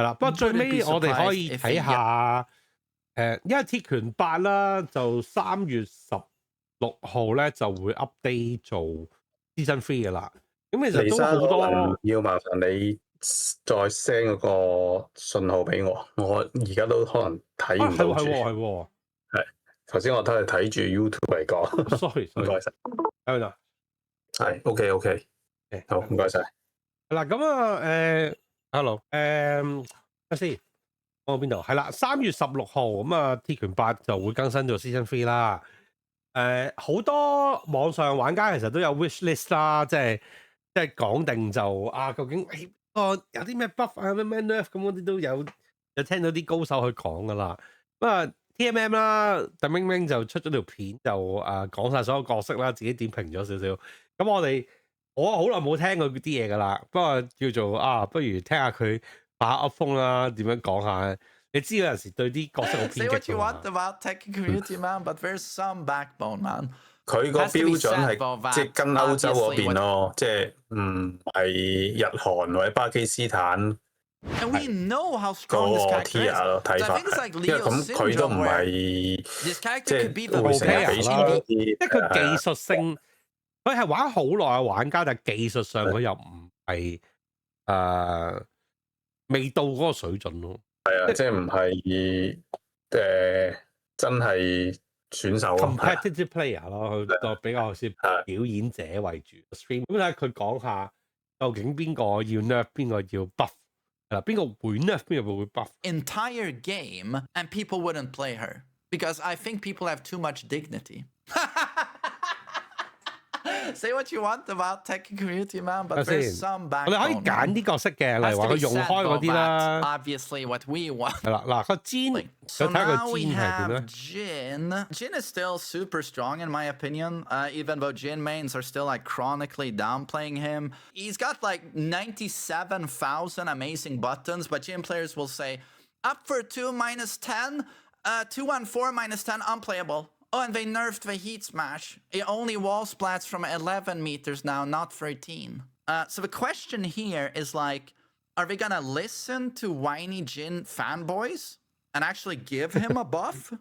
係啦。不過最尾我哋可以睇下因為鐵拳8啦，就3月16號咧就會 update 做 Season 3嘅啦。咁其實都好多，要麻煩你再 send 嗰個信號俾我，我而家都可能睇唔到住。係頭先我都係睇住 YouTube 嚟講。sorry，唔該晒。喺度。係 OK， 好唔該晒。嗱咁啊hello 睇先，講到邊度？係啦，3月16號咁啊，鐵拳8就會更新咗 Season 3啦。好多網上玩家其實都有 wish list 啦，即係講定就究竟有啲咩 buff 啊，咩 nerf 咁嗰啲都有聽到啲高手去講噶啦。咁啊 TMM 啦，鄧明明就出咗條片就講晒所有角色啦，自己點評咗少少。咁我好耐冇聽過啲嘢噶啦，不過叫做不如聽下佢發下噏風啦，點樣講下？你知有陣時對啲角色好偏激㗎嘛。Say what you want about Tekken community, man, but there's some backbone, man. 佢個標準係即係跟歐洲嗰邊咯，即係唔係日韓或者巴基斯坦 And we know how strong this character is. 咯睇法，因為咁佢都唔係即係會成日俾錢啲，即係佢技術性，佢係玩好耐嘅玩家，但係技術上佢又唔係未到嗰個水準咯。係啊，即係唔係真係選手 competitive player 咯，佢就比較似表演者為主。stream 咁睇下佢講下究竟邊個要 nerf， 邊個要 buff， 邊個會 nerf， 邊個會 buff。 Entire game and people wouldn't play her because I think people have too much dignity. Say what you want about Tekken community, man, but there's some backbone. 我哋可以揀啲角色嘅，例如話佢用開嗰啲啦。Obviously, what we want. 係啦，嗱個 Jin， So 睇下個 now we Jin 係點咧 have Jin is still super strong in my opinion, even though Jin mains are still like chronically downplaying him. He's got like 97,000 amazing buttons, but Jin players will say, up for 2 -10, 214 -10 unplayable. Oh, and they nerfed the heat smash. It only wall splats from 11 meters now, not 13. So the question here is like, are they gonna listen to whiny Jin fanboys and actually give him a buff?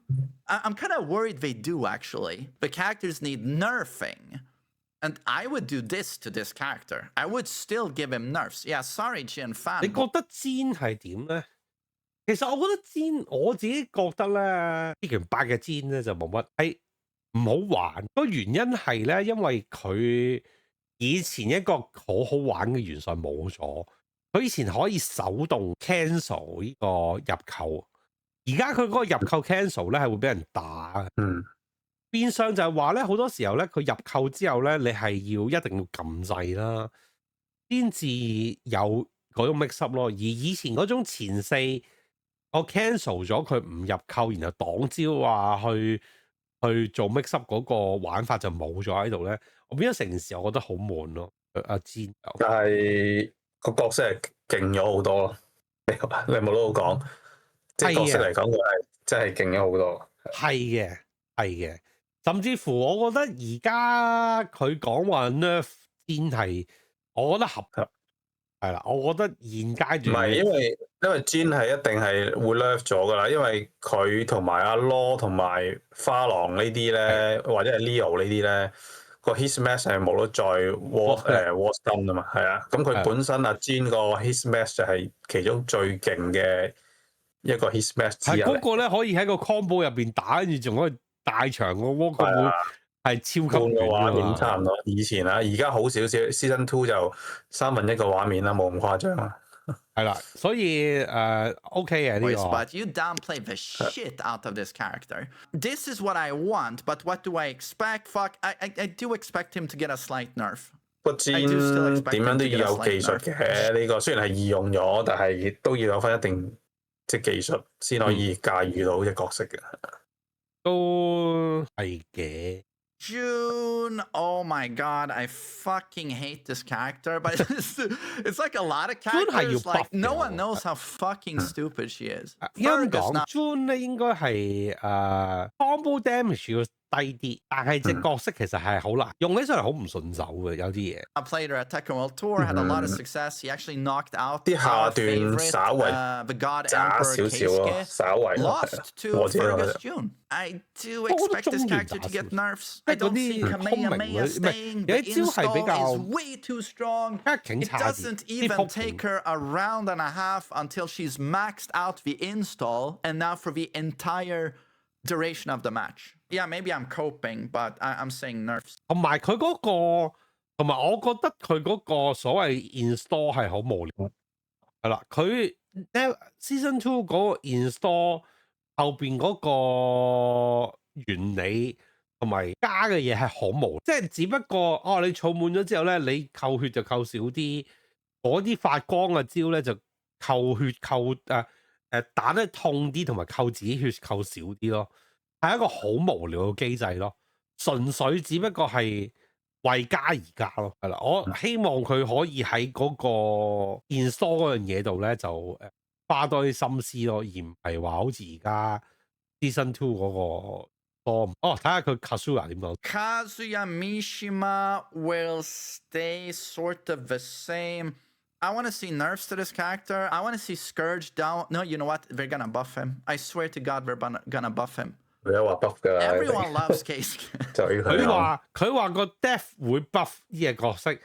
I'm kind of worried they do, actually. The characters need nerfing. And I would do this to this character. I would still give him nerfs. Yeah, sorry, Jin fan. 你覺得 Jin 係點咧？其實我覺得 Jin， 我自己覺得咧，鐵拳8嘅 Jin 咧就冇乜係唔好玩。個原因係咧，因為佢以前一個好好玩嘅元素冇咗。佢以前可以手動 cancel 呢個入扣，而家佢嗰個入扣 cancel 咧係會俾人打。變相就係話咧，好多時候咧，佢入扣之後咧，你係一定要撳掣啦，先至有嗰種 mix up 咯。而以前嗰種前四，我 cancel 咗佢唔入扣，然後擋招去做 mix up 嗰個玩法就冇咗喺度咧。我變咗成件事，我覺得好悶咯。阿 Jin， 但係個角色係勁咗好多咯。你有冇都好講？即係角色嚟講，佢係真係勁咗好多。係嘅。甚至乎，我覺得而家佢講話 nerf Jin 係，我覺得合係啦。我覺得現階段唔係，因為 Jin 係一定係會 nerf 咗噶啦，因為佢同埋阿 Law 同埋花郎呢啲咧，或者係 Leo 呢啲咧，個 hit smash 係冇得再 wall stun 啊嘛，係啊。咁佢本身阿 Jin 個 hit smash 就係其中最勁嘅一個 hit smash 之一。係嗰個咧，可以喺個 combo 入邊打，跟住仲可以大長個 wall， 佢會係超級半個畫面差唔多。以前啊，而家好少少 Season 2就1/3個畫面啦，冇咁誇張啊。係啦，所以OK 嘅呢個。But you downplay the shit out of this character. This is what I want, but what do I expect? Fuck, I do expect him to get a slight nerf. 個 Jin 點樣都要有技術嘅，呢個雖然係易用咗，但係都要有翻一定即係技術先可以駕馭到隻角色嘅。都係嘅。June, oh my god, I fucking hate this character, but it's like a lot of characters, like no one knows how fucking stupid she is. 應該講 June 咧，應該係combo damage 要低啲，但係隻角色其實係好難用起上嚟好唔順手嘅，有啲嘢。A player at Tekken World Tour had a lot of success. He actually knocked out 啲下 our 段 favorite 稍為 the God 渣 Emperor 少少咯， Keisuke. 稍為 Lost to 我自己覺 Fergus 得 June. I do 我覺得 expect this 中段 character 打 to 少 get 少， nerfs. 即 I 係嗰 don't see 啲聰明 Kamehameha 嗰啲，唔係 staying. 有 The 一招係比 install 較 is way too strong. 警 It 差啲， doesn't 啲 even 仆 take 警。 her a round and a half until she's maxed out the install, and now for the entire duration of the match. Yeah, maybe I'm coping, but I'm saying nerfs. 同埋佢嗰個，同埋我覺得佢嗰個所謂 install 係好無聊，係啦，佢 season 2嗰個 install 後邊嗰個原理同埋加嘅嘢係好無聊，即係只不過哦，你儲滿咗之後咧，你扣血就扣少啲，嗰啲發光嘅招咧就扣血扣打得痛啲，同埋扣自己血扣少啲咯。係一個好無聊嘅機制咯，純粹只不過係為加而加咯，係啦。我希望佢可以喺嗰個 install 嗰樣嘢度咧，就花多啲心思咯，而唔係話好似而家 season 2嗰個多。哦，睇下佢 Kazuya 點講。Kazuya Mishima will stay sort of the same. I want to see nerfs to this character. I want to see Scourge down. No, you know what? They're gonna buff him. I swear to God, they're gonna buff him. 佢有話 buff 㗎啦， Everyone loves Keisuke. 就要佢話個 Death 會 buff 呢隻角色，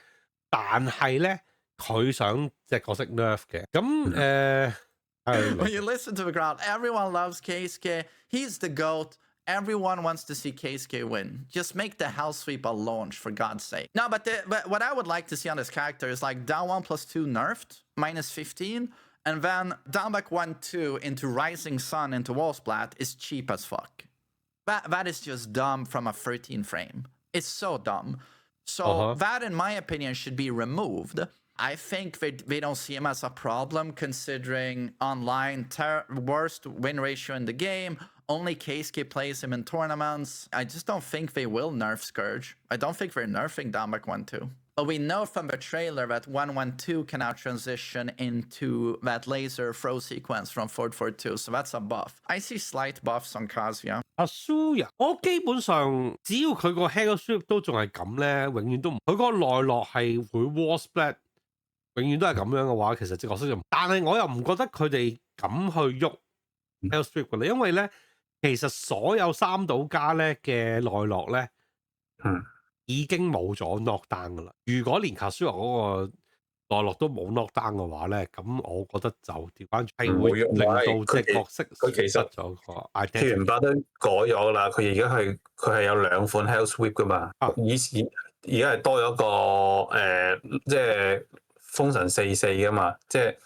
但係咧佢想隻角色 nerf 嘅。咁When you listen to the crowd, everyone loves Keisuke. He's the GOAT. Everyone wants to see Keisuke win. Just make the Hell Sweep a launch, for God's sake. No, but what I would like to see on this character is like down 1+2 nerfed, -15, and then down back 1-2 into Rising Sun into Wallsplat is cheap as fuck. That is just dumb from a 13 frame. It's so dumb. So that, in my opinion, should be removed. I think they don't see him as a problem, considering online worst win ratio in the game. Only Keisuke plays him in tournaments. I just don't think they will nerf Scourge. I don't think they're nerfing Damak 1-2. But we know from the trailer that 1-1-2 can now transition into that laser throw sequence from 4-4-2, so that's a buff. I see slight buffs on Kazuya. Kazuya，我基本上只要佢個 Hell Sweep 都仲係咁咧，永遠都唔佢個內落係會 Wall Splat， 永遠都係咁樣嘅話，其實隻角色就，但係我又唔覺得佢哋咁去喐 Hell Sweep 嘅咧，因為咧其實所有三島家咧嘅內落咧，已經冇咗 knockdown 噶啦。如果連 Kazuya 嗰個內落都冇 knockdown 嘅話咧，咁我覺得就調翻係會令到隻角色佢其實咗個 identity。鐵元霸都改咗啦，佢而家佢係有兩款 Hell Sweep 噶嘛。以前而家係多咗個即係風神44噶嘛，即係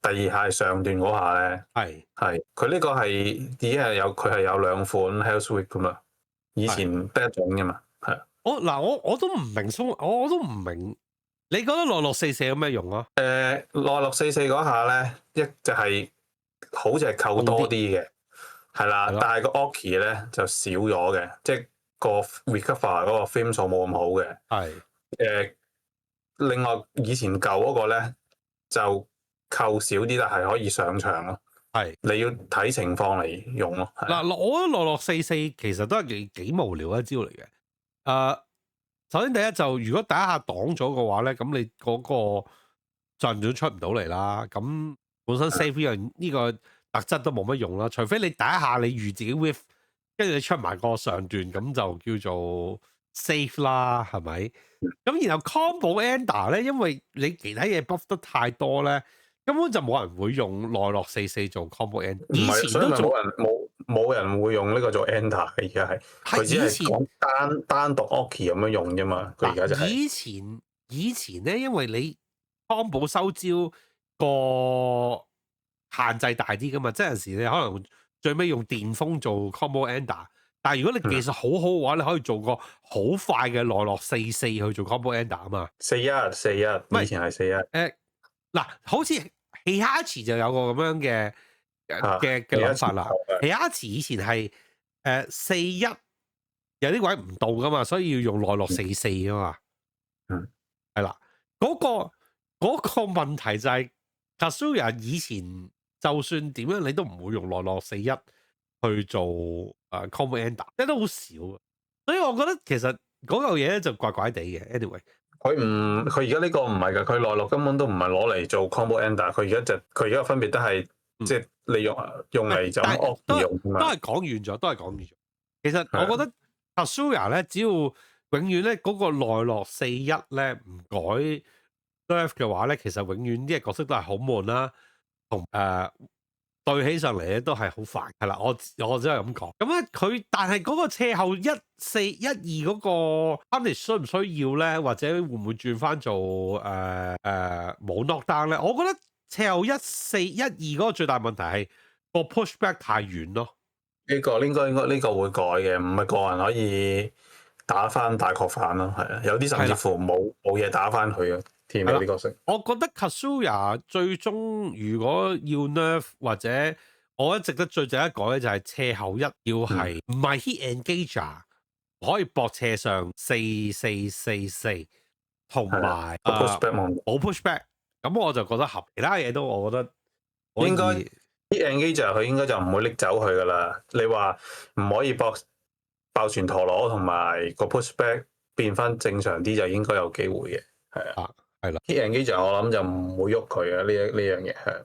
第二下係上段嗰下咧。係佢呢個係已經係有佢係有兩款 Hell Sweep 噶嘛，以前得一種噶嘛。係我都唔明我都唔明。你覺得內落44有咩用啊？內落44嗰下咧，一就係好似係扣多啲嘅，係啦，但係個 Oki 咧就少咗嘅，即係個 recover 嗰個 frame 數冇咁好嘅。係另外以前舊嗰個咧就扣少啲，但係可以上場咯。係你要睇情況嚟用咯。嗱，我覺得內落44其實都係幾無聊一招嚟嘅。首先第一就如果第一下擋咗嘅話咧，咁你嗰個進咗出唔到嚟啦。咁本身 save 呢個特質都冇乜用啦。除非你第一下你預自己 whiff， 跟住你出埋個上段，咁就叫做 safe 啦，係咪？咁然後 combo ender 咧，因為你其他嘢 buff 得太多咧，根本就冇人會用內落44做 combo ender。以前都做冇人會用呢個做 enter 嘅，而家係佢只係講單獨 Oki 咁樣用啫嘛。佢而家就係以前咧，因為你 combo 收招個限制大啲噶嘛，即係有時你可能最尾用電風做 combo ender， 但係如果你技術好好嘅話，你可以做個好快嘅內落44去做 combo ender 啊嘛。41，以前係41。嗱，好似 Heihachi 就有個咁樣嘅諗法啦。Heihachi以前係41，有啲位唔到噶嘛，所以要用內落44啊嘛。係啦，嗰個問題就係 Kazuya 以前就算點樣，你都唔會用內落41去做combo ender，即係都好少。所以我覺得其實嗰嚿嘢咧就怪怪地嘅。anyway，佢而家呢個唔係㗎，佢內陸根本都唔係攞嚟做 combo ender，佢而家嘅分別都係即係你用嚟就咁惡而用㗎嘛。都係講遠咗。其實我覺得 Kazuya 咧，只要永遠咧嗰個內陸4-1咧唔改 nerf 嘅話咧，其實永遠啲嘅角色都係好悶啦，同對起上嚟咧都係好煩，係啦，我只係咁講。咁咧但係嗰個斜後1-4-1-2嗰個 punish 需唔需要咧，或者會唔會轉翻做冇 knockdown 咧？我覺得斜後1-4-1-2嗰個最大問題係個 pushback 太遠咯。呢個應該呢個會改嘅，唔係個人可以打翻大確反咯，係啊，有啲甚至乎冇嘢打翻佢嘅。添呢啲角色，我覺得 Kazuya 最終如果要 nerf 或者我覺得值得最值得改嘅就係斜後1要係唔係 hit engager 可以搏斜上4-4-4-4同埋冇 pushback，咁我就覺得合。其他嘢都我覺得應該 hit engager 佢應該就唔會拎走佢噶啦。你話唔可以搏爆旋陀螺同埋個 pushback 變翻正常啲就應該有機會嘅，係啊。係啦 ，hit engager 我諗就唔會喐佢啊，呢樣嘢係。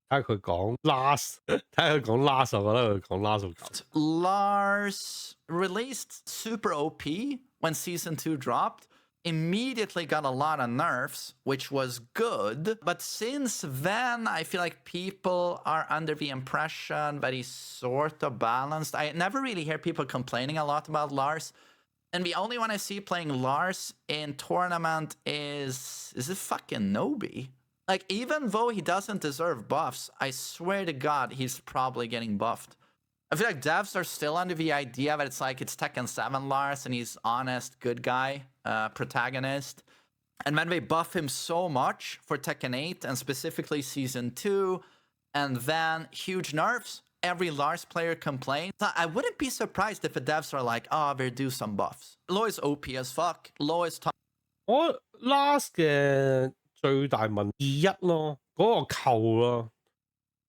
睇下佢講 last， 睇下佢講 last， 我覺得佢講 last 好搞。Lars released super OP when season 2 dropped. Immediately got a lot of nerfs, which was good. But since then, I feel like people are under the impression that he's sort of balanced. I never really hear people complaining a lot about Lars. And the only one I see playing Lars in tournament is it fucking Nobi? Like, even though he doesn't deserve buffs, I swear to God, he's probably getting buffed. I feel like devs are still under the idea that it's Tekken 7 Lars and he's honest, good guy, protagonist. And then they buff him so much for Tekken 8 and specifically Season 2, and then huge nerfs. Every Lars player complains. I wouldn't be surprised if the devs are like, they do some buffs. Law is OP as fuck. Law is tough. 我 Lars 嘅最大問題2-1咯，嗰個扣咯，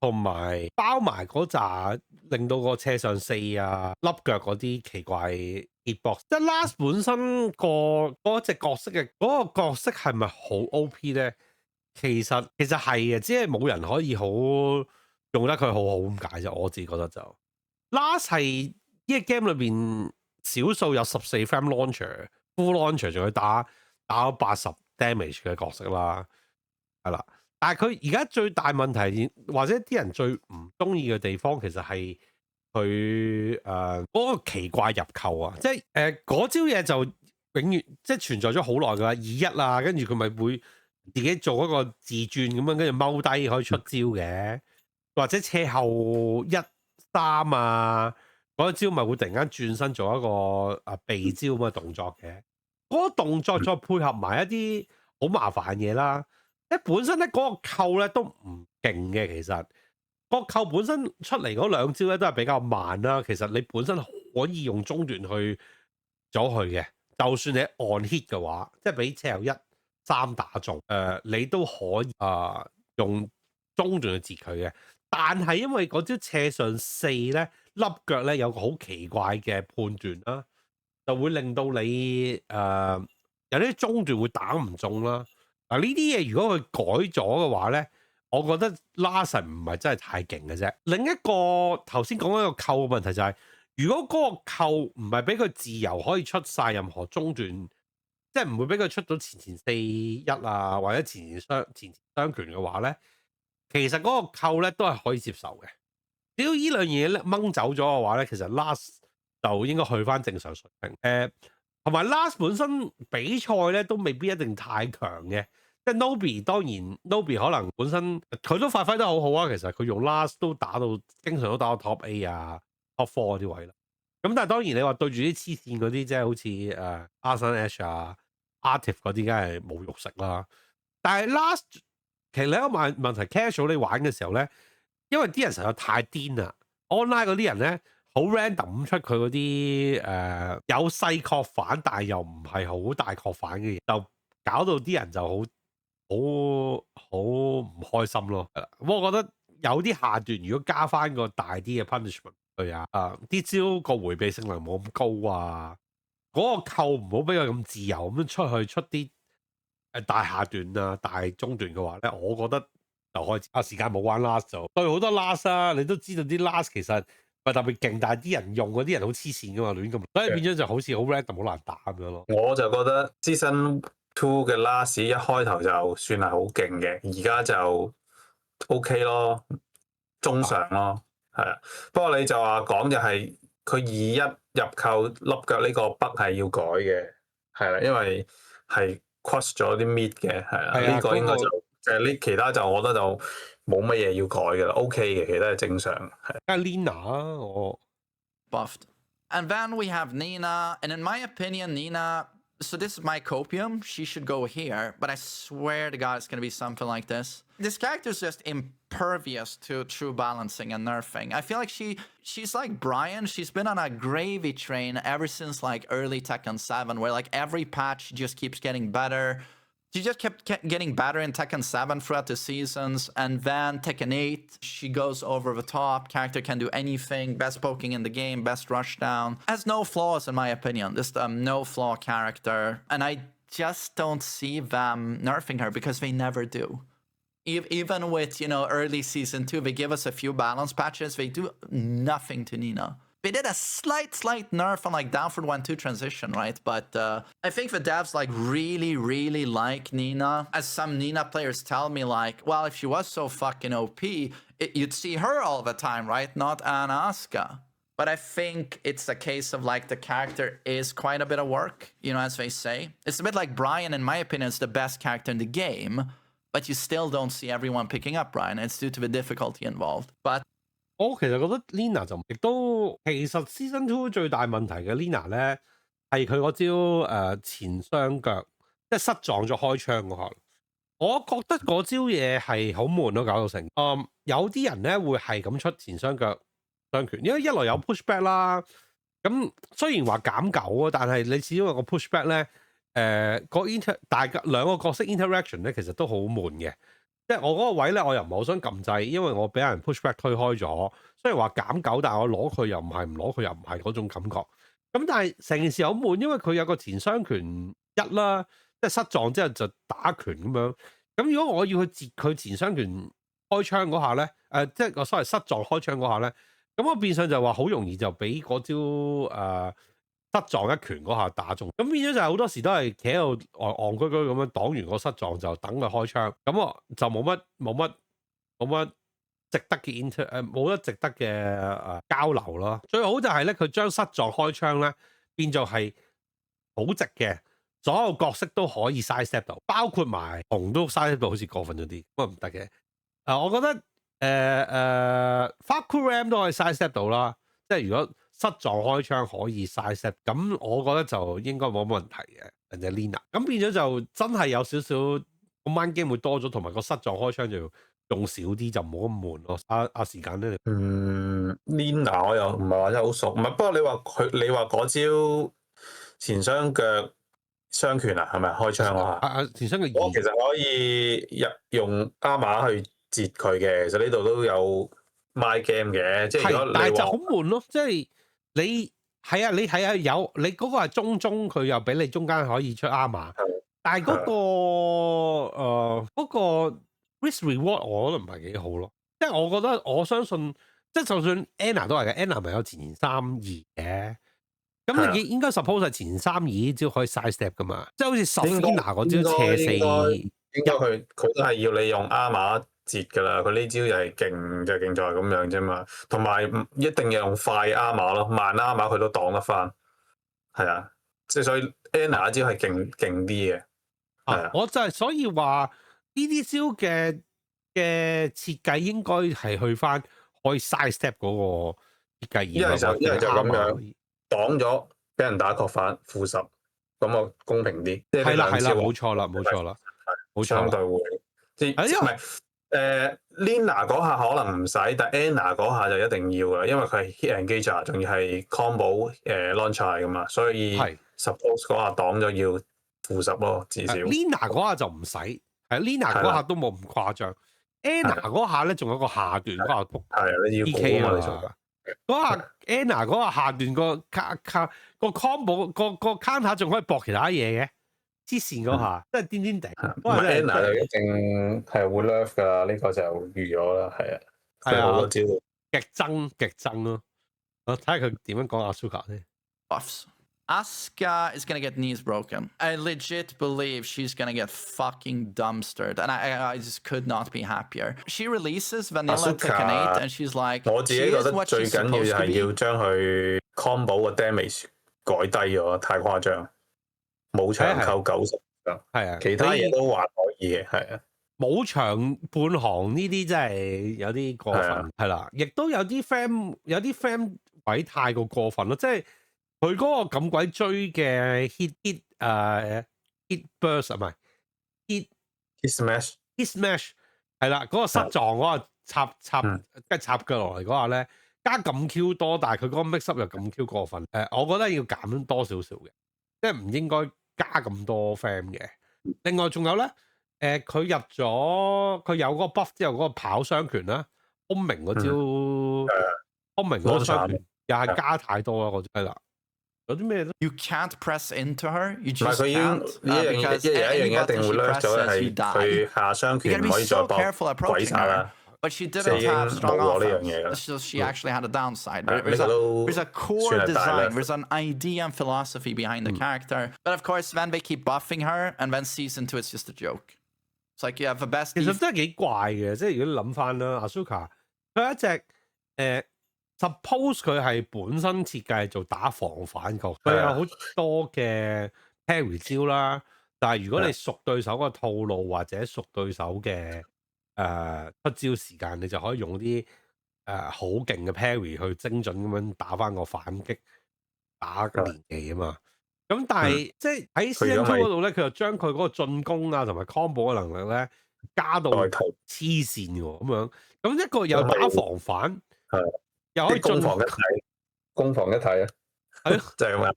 同埋包埋嗰扎令到個車上4啊、笠腳嗰啲奇怪 hitbox。即係 Lars 本身嗰隻角色嘅嗰個角色係咪好 OP 咧？其實係嘅，只係冇人可以好用得佢好好咁解啫。我自己覺得就 Lars 係呢個 game 裏邊少數有14 frame launcher、full launcher 仲要打80 damage 嘅角色啦，係啦。但係佢而家最大問題，或者啲人最唔中意嘅地方，其實係佢嗰個奇怪入扣啊！即係嗰招嘢就永遠即係存在咗好耐㗎啦，2-1啊，跟住佢咪會自己做一個自轉咁樣，跟住踎低可以出招嘅。或者斜後1-3啊，嗰招咪會突然間轉身做一個避招咁嘅動作嘅。嗰個動作再配合埋一啲好麻煩嘅嘢啦。即本身咧嗰個扣咧都唔勁嘅，其實個扣本身出嚟嗰兩招咧都係比較慢啦。其實你本身可以用中段去咗佢嘅，就算你按 hit 嘅話，即係俾斜後1-3打中，你都可以用中段去截佢嘅。但係因為嗰招斜上4咧，笠腳咧有個好奇怪嘅判斷啦，就會令到你有啲中段會打唔中啦。嗱，呢啲嘢如果佢改咗嘅話咧，我覺得 Lars 唔係真係太勁嘅啫。另一個頭先講一個扣嘅問題就係，如果嗰個扣唔係俾佢自由可以出晒任何中段，即係唔會俾佢出到前4-1啊，或者前雙拳嘅話咧，其實嗰個扣咧都係可以接受嘅。只要呢兩嘢咧掹走咗嘅話咧，其實 Lars 就應該去翻正常水平。同埋 Lars 本身比賽咧都未必一定太強嘅，即係 Nobi 當然 Nobi 可能本身佢都發揮得好好啊。其實佢用 Lars 都打到經常都打到 Top A 啊 Top 4嗰啲位啦。咁但係當然你話對住啲黐線嗰啲，即係好似Arslan Ash 啊 Artif 嗰啲，梗係冇肉食啦。但係 Lars 其實另一個問題 casual 你玩嘅時候咧，因為啲人實在太癲啦 ，online 嗰啲人咧。好 random 出佢嗰啲有細確反，但係又唔係好大確反嘅嘢，就搞到啲人就好唔開心咯。咁我覺得有啲下段如果加翻個大啲嘅 punishment 去啲招個迴避性能冇咁高啊，嗰個扣唔好俾佢咁自由咁樣出啲大下段啊、大中段嘅話咧，我覺得就開始時間冇玩 last 就對好多 last 啊，你都知道啲 last 其實唔係特別勁，但係啲人用嗰啲人好黐線噶嘛，亂咁，所以變咗就好似好 random 好難打咁樣咯。我就覺得 Season 2嘅 last 一開頭就算係好勁嘅，而家就 OK 咯，中上咯，係啊。不過你就話講就係佢2-1入扣笠腳呢個 bug 係要改嘅，係啦，因為係 crush 咗啲 mid 嘅，係啦，呢個應該就呢其他就我覺得就冇乜嘢要改嘅啦 ，OK 嘅，其他係正常。係。梗係 Lina 啊，我 buffed. And then we have Nina, and in my opinion, Nina. So this is my copium. She should go here, but I swear to God, it's gonna be something like this. This character is just impervious to true balancing and nerfing. I feel like she's like Brian. She's been on a gravy train ever since like early Tekken 7, where like every patch just keeps getting better. She just kept getting better in Tekken 7 throughout the seasons, and then Tekken 8, she goes over the top. Character can do anything, best poking in the game, best rushdown. Has no flaws in my opinion, just a no flaw character, and I just don't see them nerfing her because they never do. Even with, you know, early season 2, they give us a few balance patches, they do nothing to Nina. They did a slight nerf on like down for 1-2 transition, right? But I think the devs like really like Nina. As some Nina players tell me, like, well, if she was so fucking OP, you'd see her all the time, right? Not Anna Asuka. But I think it's a case of like the character is quite a bit of work, you know, as they say. It's a bit like Brian, in my opinion, is the best character in the game, but you still don't see everyone picking up Brian. It's due to the difficulty involved. But我其實覺得 Lina 就亦都其實 Season 2最大問題嘅 Lina 咧係佢嗰招前雙腳，即係失撞咗開槍嗰下。我覺得嗰招嘢係好悶咯，搞到成有啲人咧會係咁出前雙腳雙拳，因為一來有 pushback 啦，咁雖然話減9啊，但係你始終有個 pushback 咧大家兩個角色 interaction 咧其實都好悶嘅。即係我嗰個位咧，我又唔係好想撳掣，因為我俾人 pushback 推開咗。雖然話減9，但係我攞佢又唔係，唔攞佢又唔係嗰種感覺。咁但係成件事好悶，因為佢有個前雙拳1啦，即係失撞之後就打拳咁樣。咁如果我要去截佢前雙拳開槍嗰下咧，即係我所謂失撞開槍嗰下咧，咁我變相就話好容易就俾嗰招失撞一拳嗰下打中，咁變咗就係好多時都係企喺度戇居居咁樣擋完個失撞就等佢開槍，咁我就冇乜值得嘅冇得值得嘅交流咯。最好就係咧佢將失撞開槍咧變做係好直嘅，所有角色都可以 side step 到，包括埋紅都 side step 到，好似過分咗啲，不過唔得嘅。我覺得Fakuram 都可以 side step 到啦，即係如果失撞開槍可以 side step，咁我覺得就應該冇乜問題嘅。人哋 Lina 咁變咗就真係有少少個 mind game 會多咗，同埋個失撞開槍就用少啲，就冇咁悶咯。時間咧，Lina 我又唔係話真係好熟，唔係。不過你話嗰招前雙腳雙拳啊，係咪開槍嗰下？前雙腳我其實可以用阿馬去截佢嘅，其實呢度都有 my game 嘅，即係如果但係就好悶咯，即係你係有你嗰個係中佢又俾你中間可以出阿馬，但係嗰個 risk reward 我覺得唔係幾好咯，即係我相信，即係就算 Anna 都係嘅 ，Anna 咪有前3-2嘅，咁你應該 suppose 係前3-2招可以 side step 噶嘛，即係好似 Safina 嗰招斜4，應該佢都係要你用阿馬截㗎啦，佢呢招就係勁就勁在咁樣啫嘛，同埋一定要用快阿馬咯，慢阿馬佢都擋得翻，係啊，即係所以 Anna 招係勁啲嘅，係啊，我就係所以話呢啲招嘅設計應該係去翻可以 side step 嗰個設計，一係就咁樣擋咗俾人打確反負10，咁啊公平啲，即係係啦，冇錯啦，相對會即係唔係Lina 嗰下可能唔使，但 Anna 嗰下就一定要㗎，因為佢係 hit engage，仲要係 combo launcher 㗎嘛，所以 suppose 嗰下擋咗要負10咯，至少。Lina 嗰下就唔使，Lina 嗰下都冇咁誇張。Anna 嗰下咧仲有個下段嗰下係你要 PK 啊嘛，嗰下 Anna 嗰下下段個個 combo 個 counter 仲可以搏其他嘢嘅，黐線嗰下真係癲癲地。唔係 Anna 就一定係會 nerf 㗎啦，呢個就預咗啦，係啊，佢好多招極憎咯。我睇下佢點樣講 Asuka 先。Buffs. Asuka is gonna get knees broken. I legit believe she's gonna get fucking dumpstered, and I just could not be happier. She releases Vanilla Tekken 8, and she's like, 我自己覺得 what 最 she's 緊要 supposed 就 to 係 be. 要將佢 combo 個 damage 改低咗，太誇張，冇長扣90，係啊，其他嘢都還可以嘅，係啊。冇長半行呢啲真係有啲過分，係啦，亦都有啲 frame 位太過過分咯，即係佢嗰個咁鬼追嘅 hit burst 唔係 hit smash 係啦，嗰個失撞嗰個插腳落嚟嗰下咧，加咁 Q 多，但係佢嗰個 mix up 又咁 Q 過分，我覺得要減多少少嘅，即係唔應該加咁多 frame 嘅。另外仲有咧。佢入咗佢有嗰個 buff 之後嗰個跑雙拳啦，空明嗰招，空明嗰個雙拳又係加太多啦，嗰係啦。有啲咩咧 You can't press into her. You 唔係 just 佢已經 can't. 呢樣嘢，一樣嘢一定會 nerf 咗係佢下雙拳唔可以再搏鬼殺啦。But she didn't have strong 冇呢樣嘢 offense, so she actually had a downside. 呢個都 There's a core design, there's an idea and philosophy behind the character. But of course, when they keep buffing her, and then season 2 it's just a joke. It's like you have the best. 其實真係幾怪嘅，即係如果你諗翻啦，Asuka 佢係一隻suppose 佢係本身設計做打防反角，佢有好多嘅 parry 招啦。但係如果你熟對手個套路或者熟對手嘅出招時間，你就可以用啲好勁嘅 parry 去精準咁樣打翻個反擊，打連技啊嘛。咁但係即係喺 Season 2嗰度咧，佢就將佢嗰個進攻啊同埋 combo 嘅能力咧加到黐線喎，咁樣咁一個又打防反，又可以攻防一體啊，係咯，就係咁樣。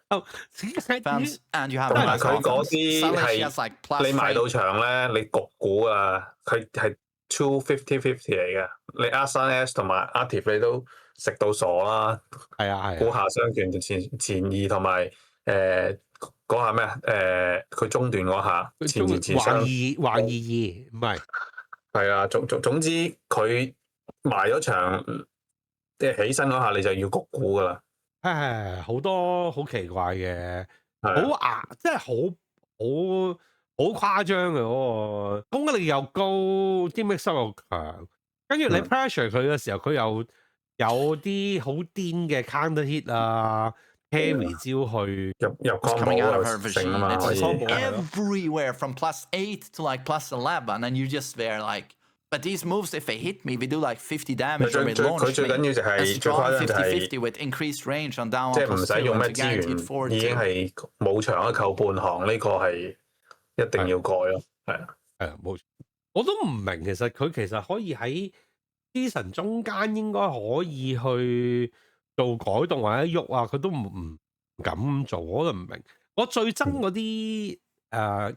同埋佢嗰啲係你埋到場咧，你局估啊，佢係 250-50嚟嘅。你 R3S 同埋 Active 你都食到傻啦，係啊，估下雙拳前二同埋嗰下咩啊？佢中段嗰下前雙橫二唔係，係啊，總之佢埋咗場，即係起身嗰下你就要局估噶啦。係好多好奇怪嘅，好硬，即係好誇張嘅嗰個攻擊力又高，啲 mix up又強，跟住你 pressure 佢嘅時候，佢又有啲好癲嘅 counter hit 啊 ，carry 招去入 combo 又成啊嘛，可以 everywhere from +8 to like +11 and you just there like but these moves if they hit me they do like 50 damage or they launch me 佢最緊要就係最誇張就係 50-50 with increased range on down 即係唔使用咩資源，已經係冇長一扣半行，呢個係一定要改咯，係啊，冇錯，我都唔明其實佢其實可以喺 season 中間應該可以去做改動或者喐啊，佢都唔敢做，我都唔明。我最憎嗰啲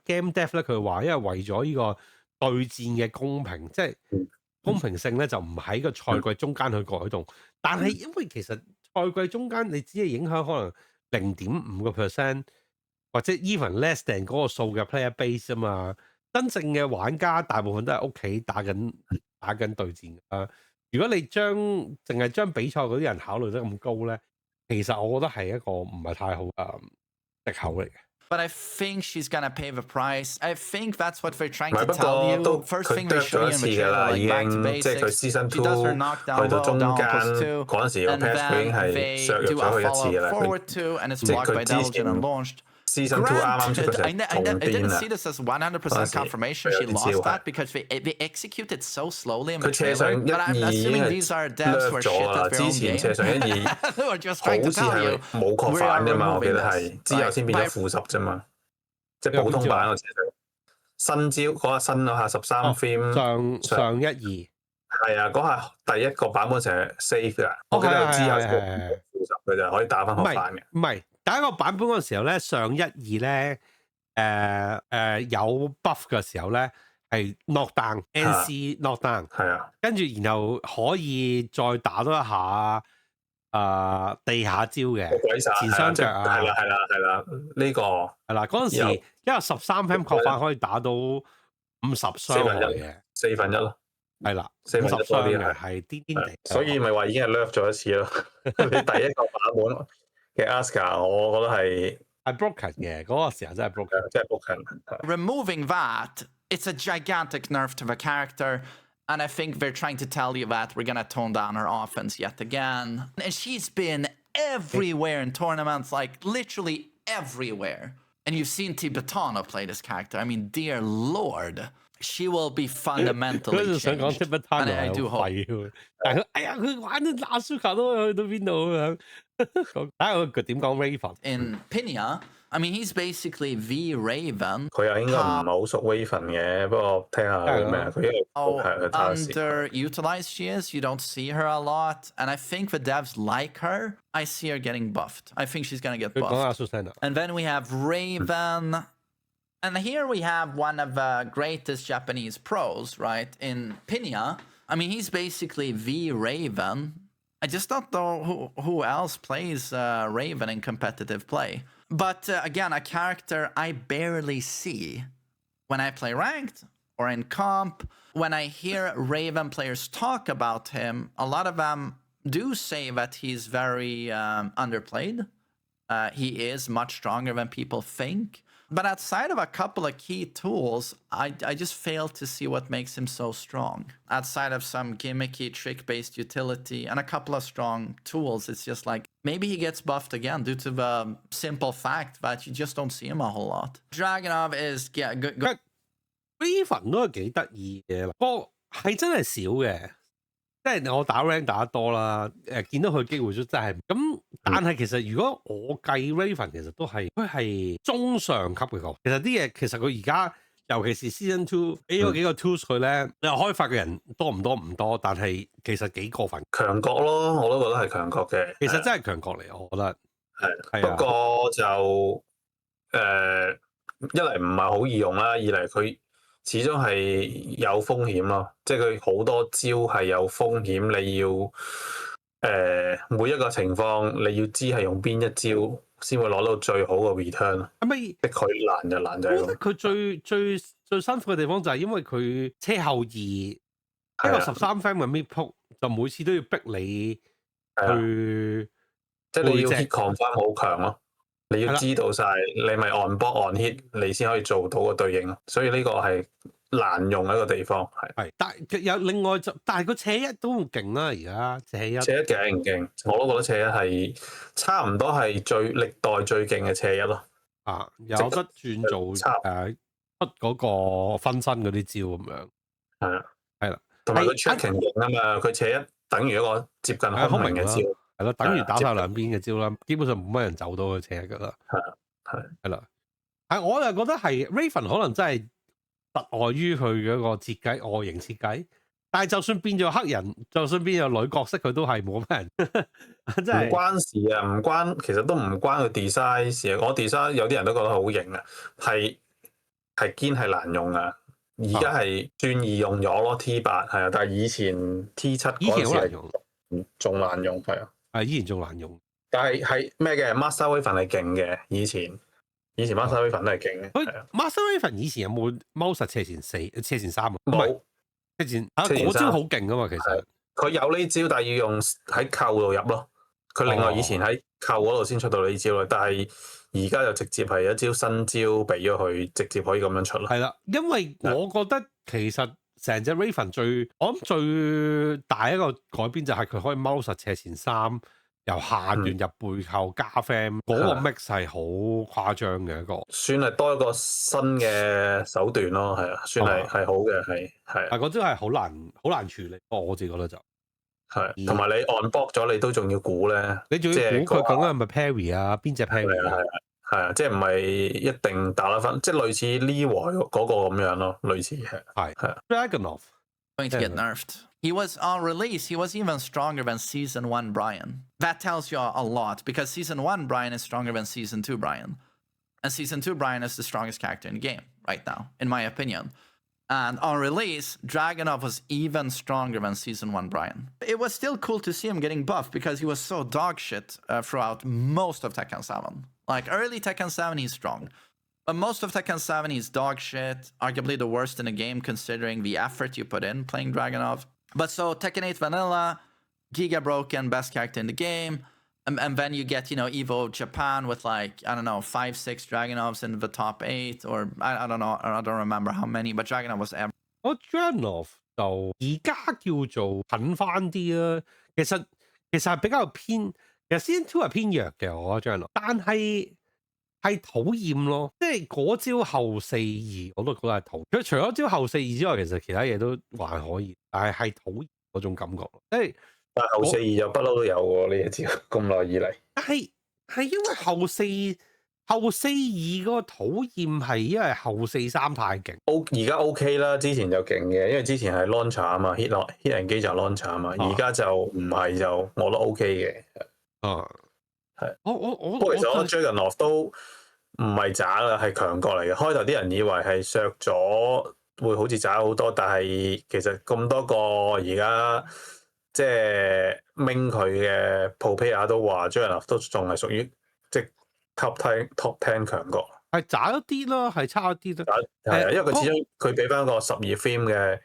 game dev 咧，佢話因為為咗呢個對戰嘅公平，即係公平性咧，就唔喺個賽季中間去改動。但係因為其實賽季中間你只係影響可能 0.5% 或者 even less than 嗰個數嘅 player base 啊嘛。真正嘅玩家大部分都係屋企打緊對戰啊。如果你淨係將比賽嗰啲人考慮得咁高咧，其實我覺得係一個唔係太好藉口嚟嘅。But I think she's gonna pay the price. I think that's what they're trying to tell you. First thing they show you in the trailer, like back to basics. She does her knockdown low, down +2, and then they do a follow forward 2, and it's blocked by Delgin and launched. Granted, I didn't see this as 100% confirmation she lost that because they executed so slowly in the trailer. But I'm assuming these are devs who are shit at their own game. Who are just trying to tell you 冇確反㗎嘛，我記得係之後先變咗負10啫嘛，即係普通版個斜上新招嗰下新嗰下13 frame 上1-2係啊，嗰下第一個版本成日 save 㗎，我記得之後負10佢就可以打翻學反嘅。唔係第一個版本嗰陣時候咧，上1-2咧有 buff 嘅時候咧係 knock down，NC knock down，係啊，跟住然後可以再打多一下地下招嘅鬼殺前雙腳啊，係啦，呢個係啦，嗰陣時因為13 frame 確翻可以打到50傷害嘅4分一咯，係啦，4分50一多啲傷嘅係癲癲地，所以咪話已經係 nerf 咗一次咯。你第一個版本嘅 Asuka，我覺得係 broken 嘅嗰個時候真係 broken，即係 broken。Removing that, it's a gigantic nerf to the character. And I think they're trying to tell you that we're going to tone down her offense yet again. And she's been everywhere in tournaments, like literally everywhere. And you've seen Tibetano play this character. I mean, dear Lord, she will be fundamentally 想講 changed. Tibetano And I do 好 hope. 廢喎，但係佢玩到阿蘇卡都去到邊度咁樣，睇下佢點講 Raven。 In Pinya, I mean, he's basically the Raven. 佢又應該唔係好熟 Raven 嘅，不過聽下佢咩，佢因為 How 係佢睇下先。 underutilized she is. You don't see her a lot. And I think the devs like her. I see her getting buffed. I think she's going to get 佢講 buffed. 阿蘇珊啊， And then we have Raven. And here we have one of the greatest Japanese pros, right? In Pinya. I mean, he's basically the Raven. I just don't know who else plays Raven in competitive play. But again, a character I barely see when I play ranked or in comp. When I hear Raven players talk about him, a lot of them do say that he's very underplayed. He is much stronger than people think. But outside of a couple of key tools, I just fail to see what makes him so strong. Outside of some gimmicky trick-based utility and a couple of strong tools, it's just like maybe he gets buffed again due to the simple fact that you just don't see him a whole lot. Dragunov is good. Raven 都係幾得意嘅，不過係真係少嘅。即係我打 rank 打得多啦，見到佢機會都真係咁。但係其實如果我計 Raven， 其實都係佢係中上級嘅角。其實啲嘢其實佢而家尤其是 Season 2俾咗幾個 tools 佢咧，你話開發嘅人多唔多唔多，但係其實幾過分。強國咯，我都覺得係強國嘅。其實真係強國嚟，我覺得係。不過就一嚟唔係好易用啦，二嚟佢始終係有風險咯，即係佢好多招係有風險，你要每一個情況你要知係用邊一招先會攞到最好嘅 return。係咪？即係佢難就難就係咁。佢最辛苦嘅地方就係因為佢車後2一個13 frame 嘅 mid push，就每次都要逼你去，即係你要 hit confirm 好強咯。你要知道晒，你咪 on block on hit， 你先可以做到個對應，所以呢個係難用一個地方。係，但係有另外就，但係個斜一都好勁啦，而家斜一勁，我都覺得斜一係差唔多係歷代最勁嘅斜一咯。啊，有得轉做出嗰個分身嗰啲招咁樣。係啦，同埋佢 tracking 勁啊嘛，佢斜一等於一個接近空明嘅招。係咯，等於打晒兩邊嘅招啦，基本上冇乜人走到佢斜噶啦。係啦，我就覺得係 Raven 可能真係特礙於佢嗰個設計外形設計，但係就算變咗黑人，就算變咗女角色，佢都係冇乜人，真係唔關事啊，唔關，其實都唔關佢 design 事啊。我 design 有啲人都覺得好型啊，係堅係難用啊。而家係轉易用咗咯 T8 係啊，但係以前 T7 嗰陣時仲難用係啊。依然仲難用，但係咩嘅 Master Raven 係勁嘅，以前 Master Raven 都係勁嘅。佢 Master Raven 以前有冇踎實斜前4、斜前3啊？冇，斜前嗰招好勁噶嘛，其實佢有呢招，但係要用喺扣度入咯。佢另外以前喺扣嗰度先出到呢招咯，但係而家就直接係一招新招俾咗佢，直接可以咁樣出咯。係啦，因為我覺得其實成隻 Raven 我諗最大一個改變就係佢可以踎實斜前3，由下段入背後加 frame，嗰個 mix 係好誇張嘅一個，算係多一個新嘅手段咯，係啊，算係好嘅，係。但嗰招係好難處理，我自己覺得就係，同埋你 on block 咗，你都仲要估咧，你仲要估佢究竟係咪 parry 啊？邊隻 parry 啊？係啊，即係唔係一定打得分，即係類似 Leroy 嗰個咁樣咯，類似係。Dragunov going to get nerfed. He was on release, he was even stronger than Season 1 Brian. That tells you a lot, because Season 1 Brian is stronger than Season 2 Brian. And Season 2 Brian is the strongest character in the game right now, in my opinion. And on release, Dragunov was even stronger than Season 1 Brian. It was still cool to see him getting buffed because he was so dog shit throughout most of Tekken 7. Like, early Tekken 7, he's strong. But most of Tekken 7, he's dog shit. Arguably the worst in the game considering the effort you put in playing Dragunov. But so, Tekken 8 Vanilla, Giga Broken, best character in the game. And then you get, you know, Evo Japan with like, I don't know, 5-6 Dragunovs in the top 8, or I don't know, I don't remember how many, but Dragunov was ever. 我 Dragunov 就而家叫做近翻啲啦。其實係比較偏，其實 Season 2係偏弱嘅，我覺得 Dragunov，但係討厭咯，即係嗰招後4-2我都覺得係討厭。佢除咗招後4-2之外，其實其他嘢都還可以，但係討厭嗰種感覺，即係。但係後4-2就不嬲都有喎，呢一招咁耐以嚟。係因為後4-2嗰個討厭係因為後4-3太勁。而家 OK 啦，之前就勁嘅，因為之前係 launcher 啊嘛 ，hit and 機就 launcher 啊嘛，而家就唔係就我都 OK 嘅。係。不過其實我 Dragunov 都唔係渣啦，係強國嚟嘅。開頭啲人以為係削咗會好似渣好多，但係其實咁多個而家。即係明佢嘅 Pro Player 都話 Dragunov 都仲係屬於即係 top 10強國，係渣一啲咯，係差一啲咯。係因為佢始終佢俾翻個12 frame 嘅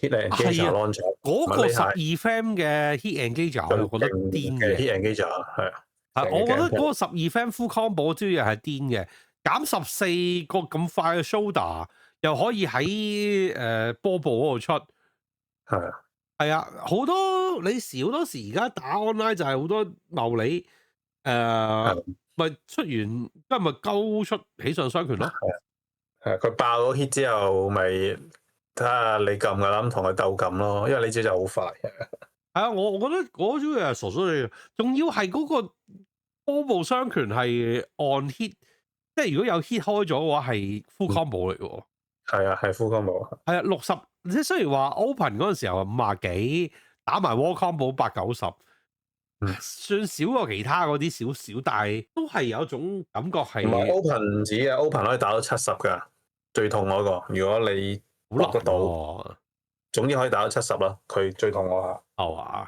hit and gauge launcher， 嗰個12 frame 嘅 hit and gauge 我覺得癲嘅 hit and gauge 係啊。我覺得嗰個12 frame full combo 招嘢係癲嘅，減14個咁快嘅 shoulder， 又可以喺波部嗰度出，係啊。係啊，好多你好多時而家打 online 就係好多茂利咪出完今日咪鳩出起上雙拳咯。係佢爆咗 hit 之後，咪睇下你撳噶啦，咁同佢鬥撳咯，因為呢招就好快。係啊，我覺得嗰招嘢係傻衰嘅，仲要係嗰個波部雙拳係 on hit， 即係如果有 hit 開咗嘅話係 full combo 嚟嘅喎。係啊，係 full combo。係啊，60。即係雖然話 open 嗰陣時候50幾，打埋 wall combo 190，算少過其他嗰啲少少，但係都係有一種感覺係。唔係 open 唔止嘅 ，open 可以打到70㗎，最痛嗰個。如果你落得到，總之可以打到70啦。佢最痛嗰下。係嘛？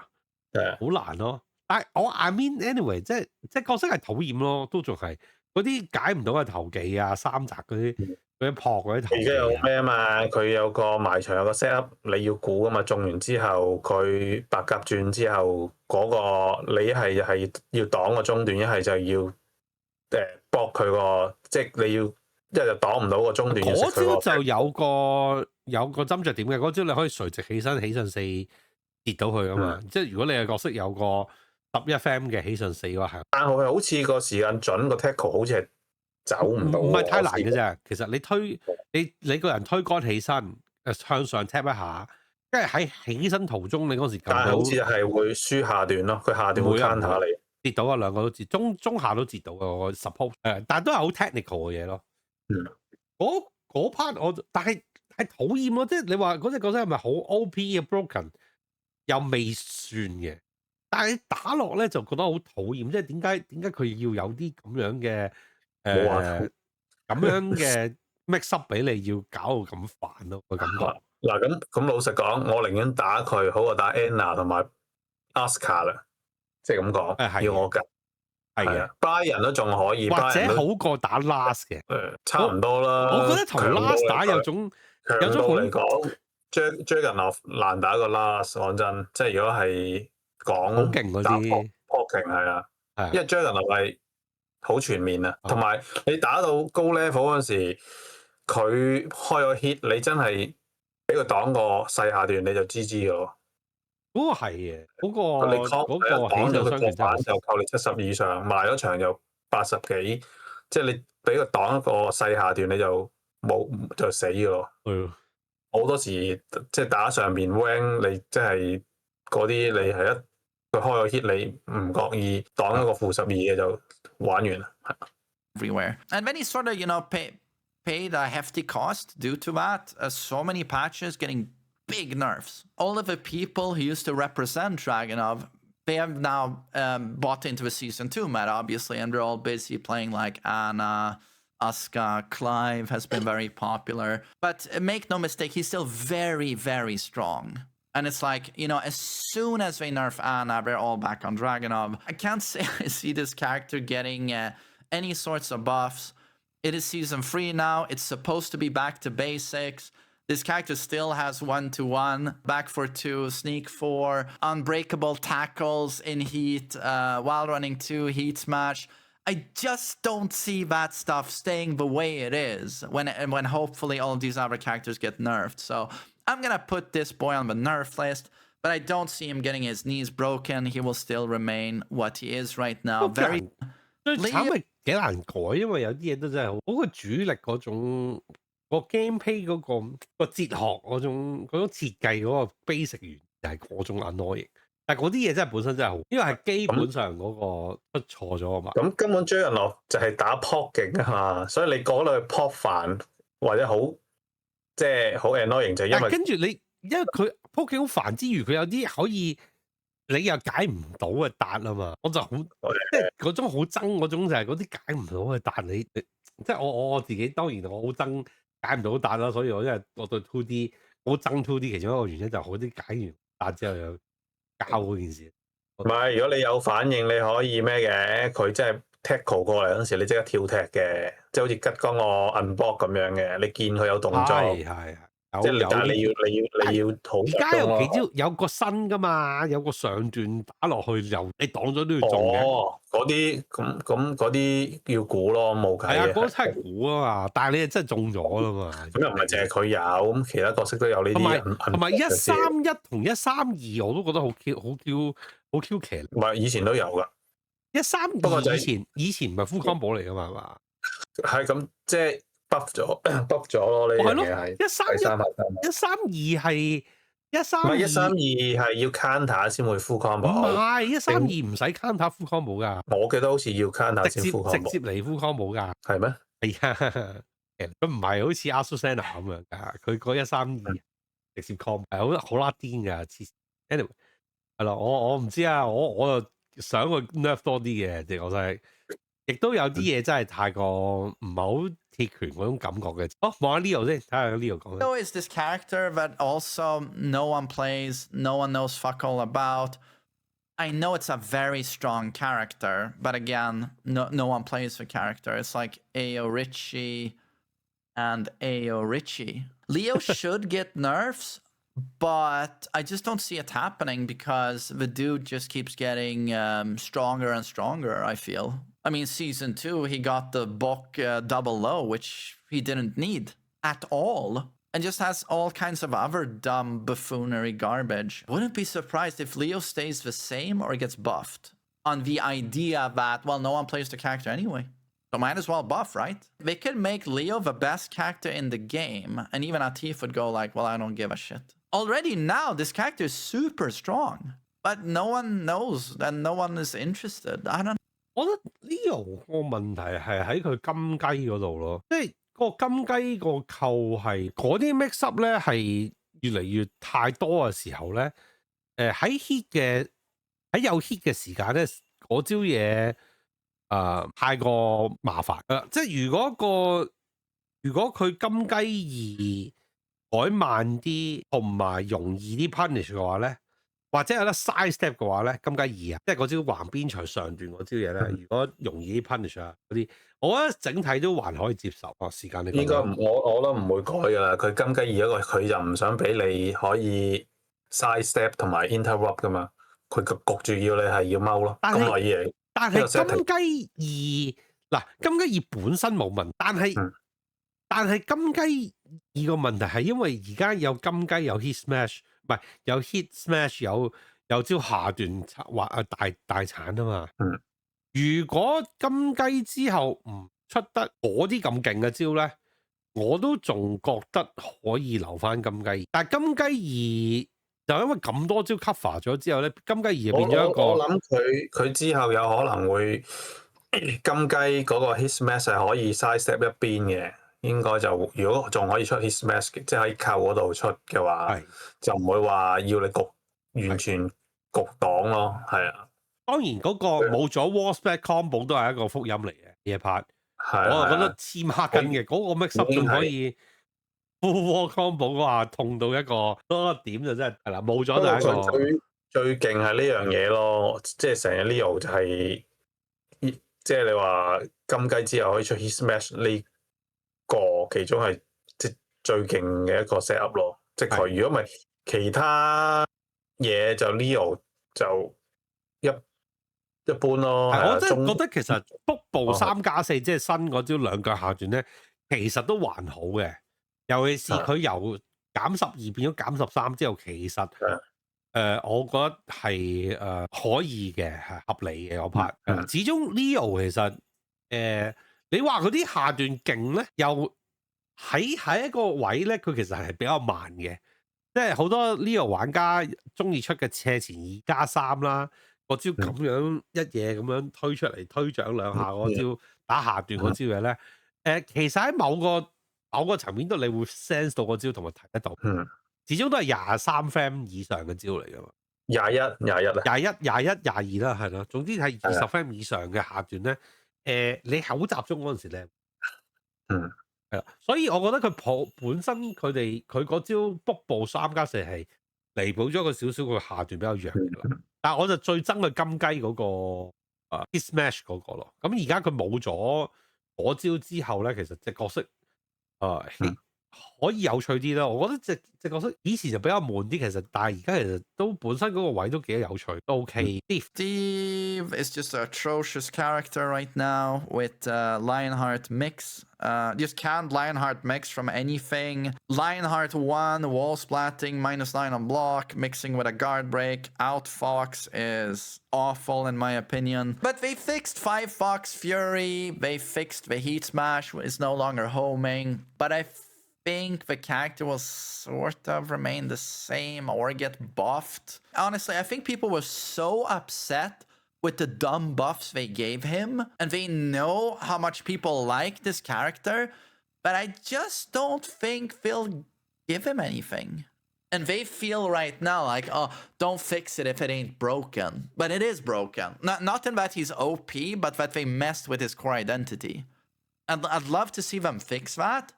係。好難咯，但係我 I mean anyway， 即係角色係討厭咯，都仲係嗰啲解唔到嘅頭技啊、三擲嗰啲。佢撲嗰啲頭，而家有咩啊嘛？佢有個埋牆有個 set up， 你要估噶嘛？中完之後，佢白鴿轉之後，嗰個你係要擋個中段，一係就要搏佢個，即係你要一就擋唔到個中段。嗰招就有個針著點嘅，嗰招你可以垂直起身起上4跌到佢噶嘛。即係如果你嘅角色有個11 frame 嘅起上4嘅話係。但係好似個時間準個 tackle 好似係。走唔到，唔係太難嘅啫。其實你個人推杆起身，向上 tap 一下，跟住喺起身途中，你嗰時撳到，但係好似係會輸下段咯。佢下段會 counter 你，跌到啊，兩個都截，中下都截到嘅。我 suppose 但係都係好 technical 嘅嘢咯。嗰 part 但係討厭咯，即係你話嗰隻角色係咪好 OP 嘅 broken？ 又未算嘅，但係打落咧就覺得好討厭，即係點解佢要有啲咁樣嘅？咁樣嘅 mix up 俾你要搞到咁煩咯，個感覺。嗱咁老實講，我寧願打佢好過打 Anna 同埋 Asuka 啦，即係咁講。要我揀，係嘅。Brian 都仲可以，或者好過打 Last 嘅。差唔多啦。我覺得同 Last 打有種好嚟講 ，Dragunov 難打過 Last。講真，即係如果係講好勁嗰啲 ，Poking 係啊，因為 Dragunov 係。好全面啊，同埋你打到高 level 嗰陣時，佢開咗 hit， 你真係俾佢擋個細下段，你就 GG 咯。嗰個係嘅，嗰個擋咗佢個板就扣你70以上，埋咗場就80幾，即係你俾佢擋一個細下段，你就就死嘅咯。好多時即係打上面 wing， 你即係嗰啲你係佢開個 hit， 你唔覺意擋一個負12嘅就。玩完啦 everywhere, and then he sort of, paid a hefty cost due to that. So many patches getting big nerfs. All of the people who used to represent Dragunov, they have now bought into the Season 2 meta, obviously, and they're all busy playing like Anna, Asuka, Clive has been very popular. But make no mistake, he's still very, very strong. And it's like, as soon as they nerf Anna, we're all back on Dragunov. I can't say I see this character getting any sorts of buffs. It is season 3 now. It's supposed to be back to basics. This character still has 1-1, back for 2, sneak 4, unbreakable tackles in heat, while running 2, heat smash. I just don't see that stuff staying the way it is when hopefully all of these other characters get nerfed. So I'm going to put this boy on the nerf list, but I don't see him getting his knees broken. He will still remain what he is right now. Very 最慘係幾難改，因為有啲嘢都真係好嗰個主力嗰種個 gameplay 個哲學嗰種設計嗰個 basic 原就係嗰種 annoying。但係嗰啲嘢真係本身真係好，因為係基本上嗰個出錯咗啊嘛。咁根本追人落就係打 pop 勁啊嘛，所以你過到去 pop 煩或者好即係好 annoying 就因為跟住你，因為佢 pop 勁好煩之餘，佢有啲可以你又解唔到嘅達啊嘛，我就好即係嗰種好憎嗰種就係嗰啲解唔到嘅達你即係我自己當然我好憎解唔到達啦，所以我因為我對 2D 我好憎 2D 其中一個原因就係好啲解完達之後又交嗰件事。唔係，如果你有反應，你可以咩嘅？佢即係 tackle 過嚟嗰陣時，你即刻跳踢嘅，即係好似吉剛個 unblock 咁樣嘅。你見佢有動作，係即係但係你要好。而家有幾招有個新噶嘛，有個上段打落去又你擋咗都要中嘅。哦，嗰啲咁嗰啲要估咯，冇計嘅。係啊，嗰個真係估啊嘛，但係你係真係中咗啦嘛。咁又唔係淨係佢有，咁其他角色都有呢啲。同埋131同132我都覺得好 Q 騎。唔係以前都有㗎。132以前唔係 full combo 嚟㗎嘛，係嘛？係咁即係 buff 咗咯，呢樣嘢係。132係132。唔係132係要 counter 先會 full combo。唔係132唔使 counter full combo 㗎。我記得好似要 counter 先 full combo。直接嚟 full combo 㗎。係咩？係啊，佢唔係好似 Asusana 咁樣㗎，佢嗰132直接 combo 係好拉癲㗎。anyway 係啦，我唔知啊，我就想佢 nerf 多啲嘅，即係我真係，亦都有啲嘢真係太過唔係好鐵拳嗰種感覺嘅。望下 Leo 先，睇下 Leo 講。Leo is this character that also no one plays, no one knows fuck all about. I know it's a very strong character, but again, no one plays the character. It's like Ao Richie and Ao Richie. Leo should get nerfs, but I just don't see it happening because the dude just keeps getting stronger and stronger, I feel. I mean, season 2, he got the Bok double low, which he didn't need at all. And just has all kinds of other dumb buffoonery garbage. Wouldn't be surprised if Leo stays the same or gets buffed on the idea that, well, no one plays the character anyway. So might as well buff, right? They could make Leo the best character in the game, and even Atif would go like, well, I don't give a shit. Already now, this character is super strong, but no one knows and no one is interested. I don't know. 我覺得 Leo 個問題係喺佢金雞嗰度咯，即係個金雞個扣係嗰啲 mix up 咧係越嚟越太多嘅時候咧，喺有 hit 嘅時間咧，嗰招嘢太過麻煩即係如果佢金雞2改慢啲同埋容易啲 punish 嘅話咧。或者有得 side step 嘅話咧，金雞2啊，即係嗰招橫邊除上段嗰招嘢咧，如果容易啲 punish 啊嗰啲，我覺得整體都還可以接受。時間你應該我都唔會改㗎啦。佢金雞2嗰個佢就唔想俾你可以 side step 同埋 interrupt 㗎嘛，佢焗住要你係要踎咯。咁耐嘢。但係金雞2嗱，金雞2本身冇問題，但係金雞2個問題係因為而家有金雞有 hit smash。唔係有 hit smash 有招下段或大鏟啊嘛。如果金雞之後唔出得嗰啲咁勁嘅招咧，我都仲覺得可以留翻金雞。但係金雞2就因為咁多招 cover 咗之後咧，金雞2就變咗一個。我諗佢之後有可能會金雞嗰個 hit smash 係可以 side step 一邊嘅。應該就如果仲可以出 hit smash 即係喺扣嗰度出嘅話，就唔會話要你完全焗擋咯，係啊。當然嗰個冇咗 wall spec combo 都係一個福音嚟嘅呢一 part。係我就覺得黐孖筋嘅，嗰個 mix up 仲可以 full wall combo 嗰下痛到一個嗰個點就真係啦，冇咗就係一個最勁係呢樣嘢咯，即係成日 Leo 就係、即係你話金雞之後可以出 Heat Smash 呢個其中係即係最勁嘅一個 set up 咯，即係佢如果唔係其他嘢就 Leo 就一般咯。我真係覺得其實北部3+4即係新嗰招兩腳下轉咧，其實都還好嘅。尤其是佢由減12變咗減13之後，其實我覺得係可以嘅，係合理嘅嗰 part。始終 Leo 其實你話佢啲下段勁咧，又喺一個位咧，佢其實係比較慢嘅。即係好多 Leo 玩家中意出嘅斜前2+3啦。個招咁樣一嘢咁樣推出嚟推掌兩下嗰招打下段嗰招嘢咧，其實喺某個層面度你會 sense 到個招同埋睇得到，始終都係23 frame 以上嘅招嚟噶嘛，21、22啦，係咯，總之係20 frame 以上嘅下段咧，你好集中嗰陣時咧，係啦，所以我覺得佢本身佢嗰招北部3+4係彌補咗個少少個下段比較弱嘅啦。但係我就最憎佢金雞嗰個Heat Smash 嗰個咯。咁而家佢冇咗嗰招之後咧，其實隻角色可以有趣啲啦。我覺得隻角色以前就比較悶啲，其實但係而家其實都本身嗰個位都幾有趣，都 OK。Steve is just an atrocious character right now with Lionheart mix. Just can't Lionheart mix from anything. Lionheart 1, wall splatting, -9 on block, mixing with a guard break. Outfox is awful in my opinion. But they fixed 5-Fox Fury. They fixed the Heat Smash. It's no longer homing. But I think the character will sort of remain the same or get buffed. Honestly, I think people were so upset with the dumb buffs they gave him, and they know how much people like this character, but I just don't think they'll give him anything. And they feel right now like, oh, don't fix it if it ain't broken. But it is broken. Not in that he's OP, but that they messed with his core identity. And I'd love to see them fix that.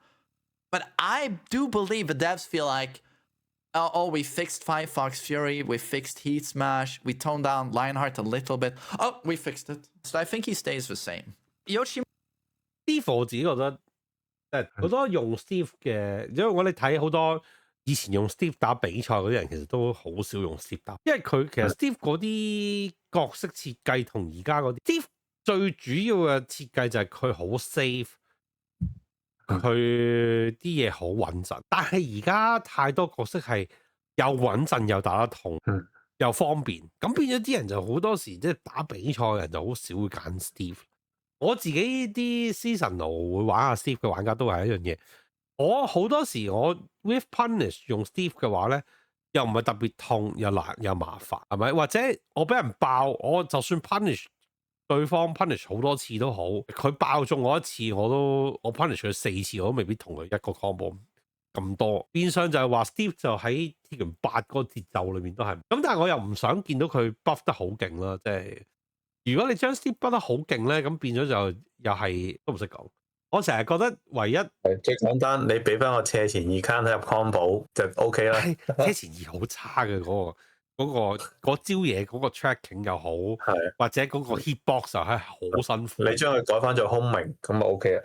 But I do believe the devs feel like, oh, we fixed 5-Fox Fury, we fixed Heat Smash, we toned down Lionheart a little bit. Oh, we fixed it. So I think he stays the same. Yoshi Steve 我自己覺得，好多用 Steve 嘅，因為我哋睇好多以前用 Steve 打比賽嗰啲人，其實都好少用 Steve 打，因為佢其實 Steve 嗰啲角色設計同而家嗰啲 Steve 最主要嘅設計就係佢好 safe。佢啲嘢好穩陣，但係而家太多角色係又穩陣又打得痛，又方便，咁變咗啲人就好多時即係打比賽嘅人就好少會揀 Steve。我自己啲 seasonal 會玩下 Steve 嘅玩家都係一樣嘢。我好多時我 with punish 用 Steve 嘅話咧，又唔係特別痛，又難又麻煩，係咪？或者我俾人爆，我就算 punish。對方 punish 好多次都好，佢爆中我一次，我 punish 佢4次，我都未必同佢一個 combo 咁多。變相就係話 Steve 就喺鐵拳8個節奏裏面都係咁，但係我又唔想見到佢 buff 得好勁啦。即係如果你將 Steve buff 得好勁咧，咁變咗就又係都唔識講。我成日覺得唯一最簡單，你俾翻個斜前2 can 入 combo 就 OK 啦。斜前2好差嘅嗰招嘢嗰個 tracking 又好，或者嗰個 hitbox 又係好辛苦。你將佢改翻做空明咁就 OK 啦。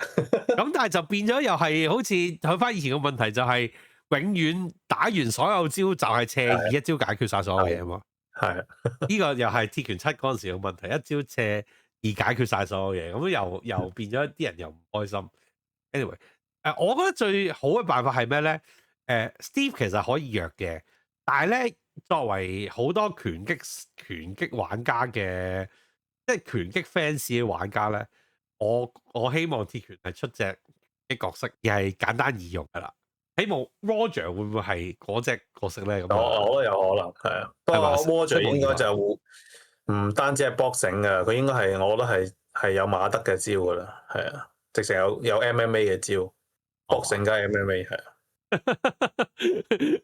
咁但係就變咗又係好似去翻以前嘅問題，就係永遠打完所有招就係斜二一招解決晒所有嘢啊嘛。係呢個又係鐵拳7嗰陣時嘅問題，一招斜二解決晒所有嘢，咁又變咗啲人又唔開心。anyway， 我覺得最好嘅辦法係咩咧？Steve 其實可以弱嘅，但係咧。作為好多拳擊玩家嘅，即係拳擊 fans 嘅玩家咧，我希望鐵拳係出隻嘅角色，而係簡單易用噶啦。希望 Roger 會唔會係嗰隻角色咧？咁我有可能係啊，不過 Roger 應該就唔單止係 boxing 噶，佢應該係我覺得係有馬德嘅招噶啦，係啊，直情有 MMA 嘅招，boxing 加 MMA 係啊。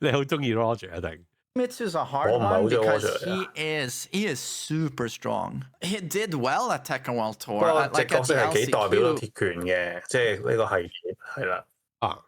你好中意 Roger 一定？ Mitsu's a hard 我唔係好 one 中意 because Watcher he is super strong. He did well at Tekken World 不 Tour. 過 Like 隻角 at 色 the 係幾代表到 LCQ, 鐵拳嘅，即係呢個系列係啦，啊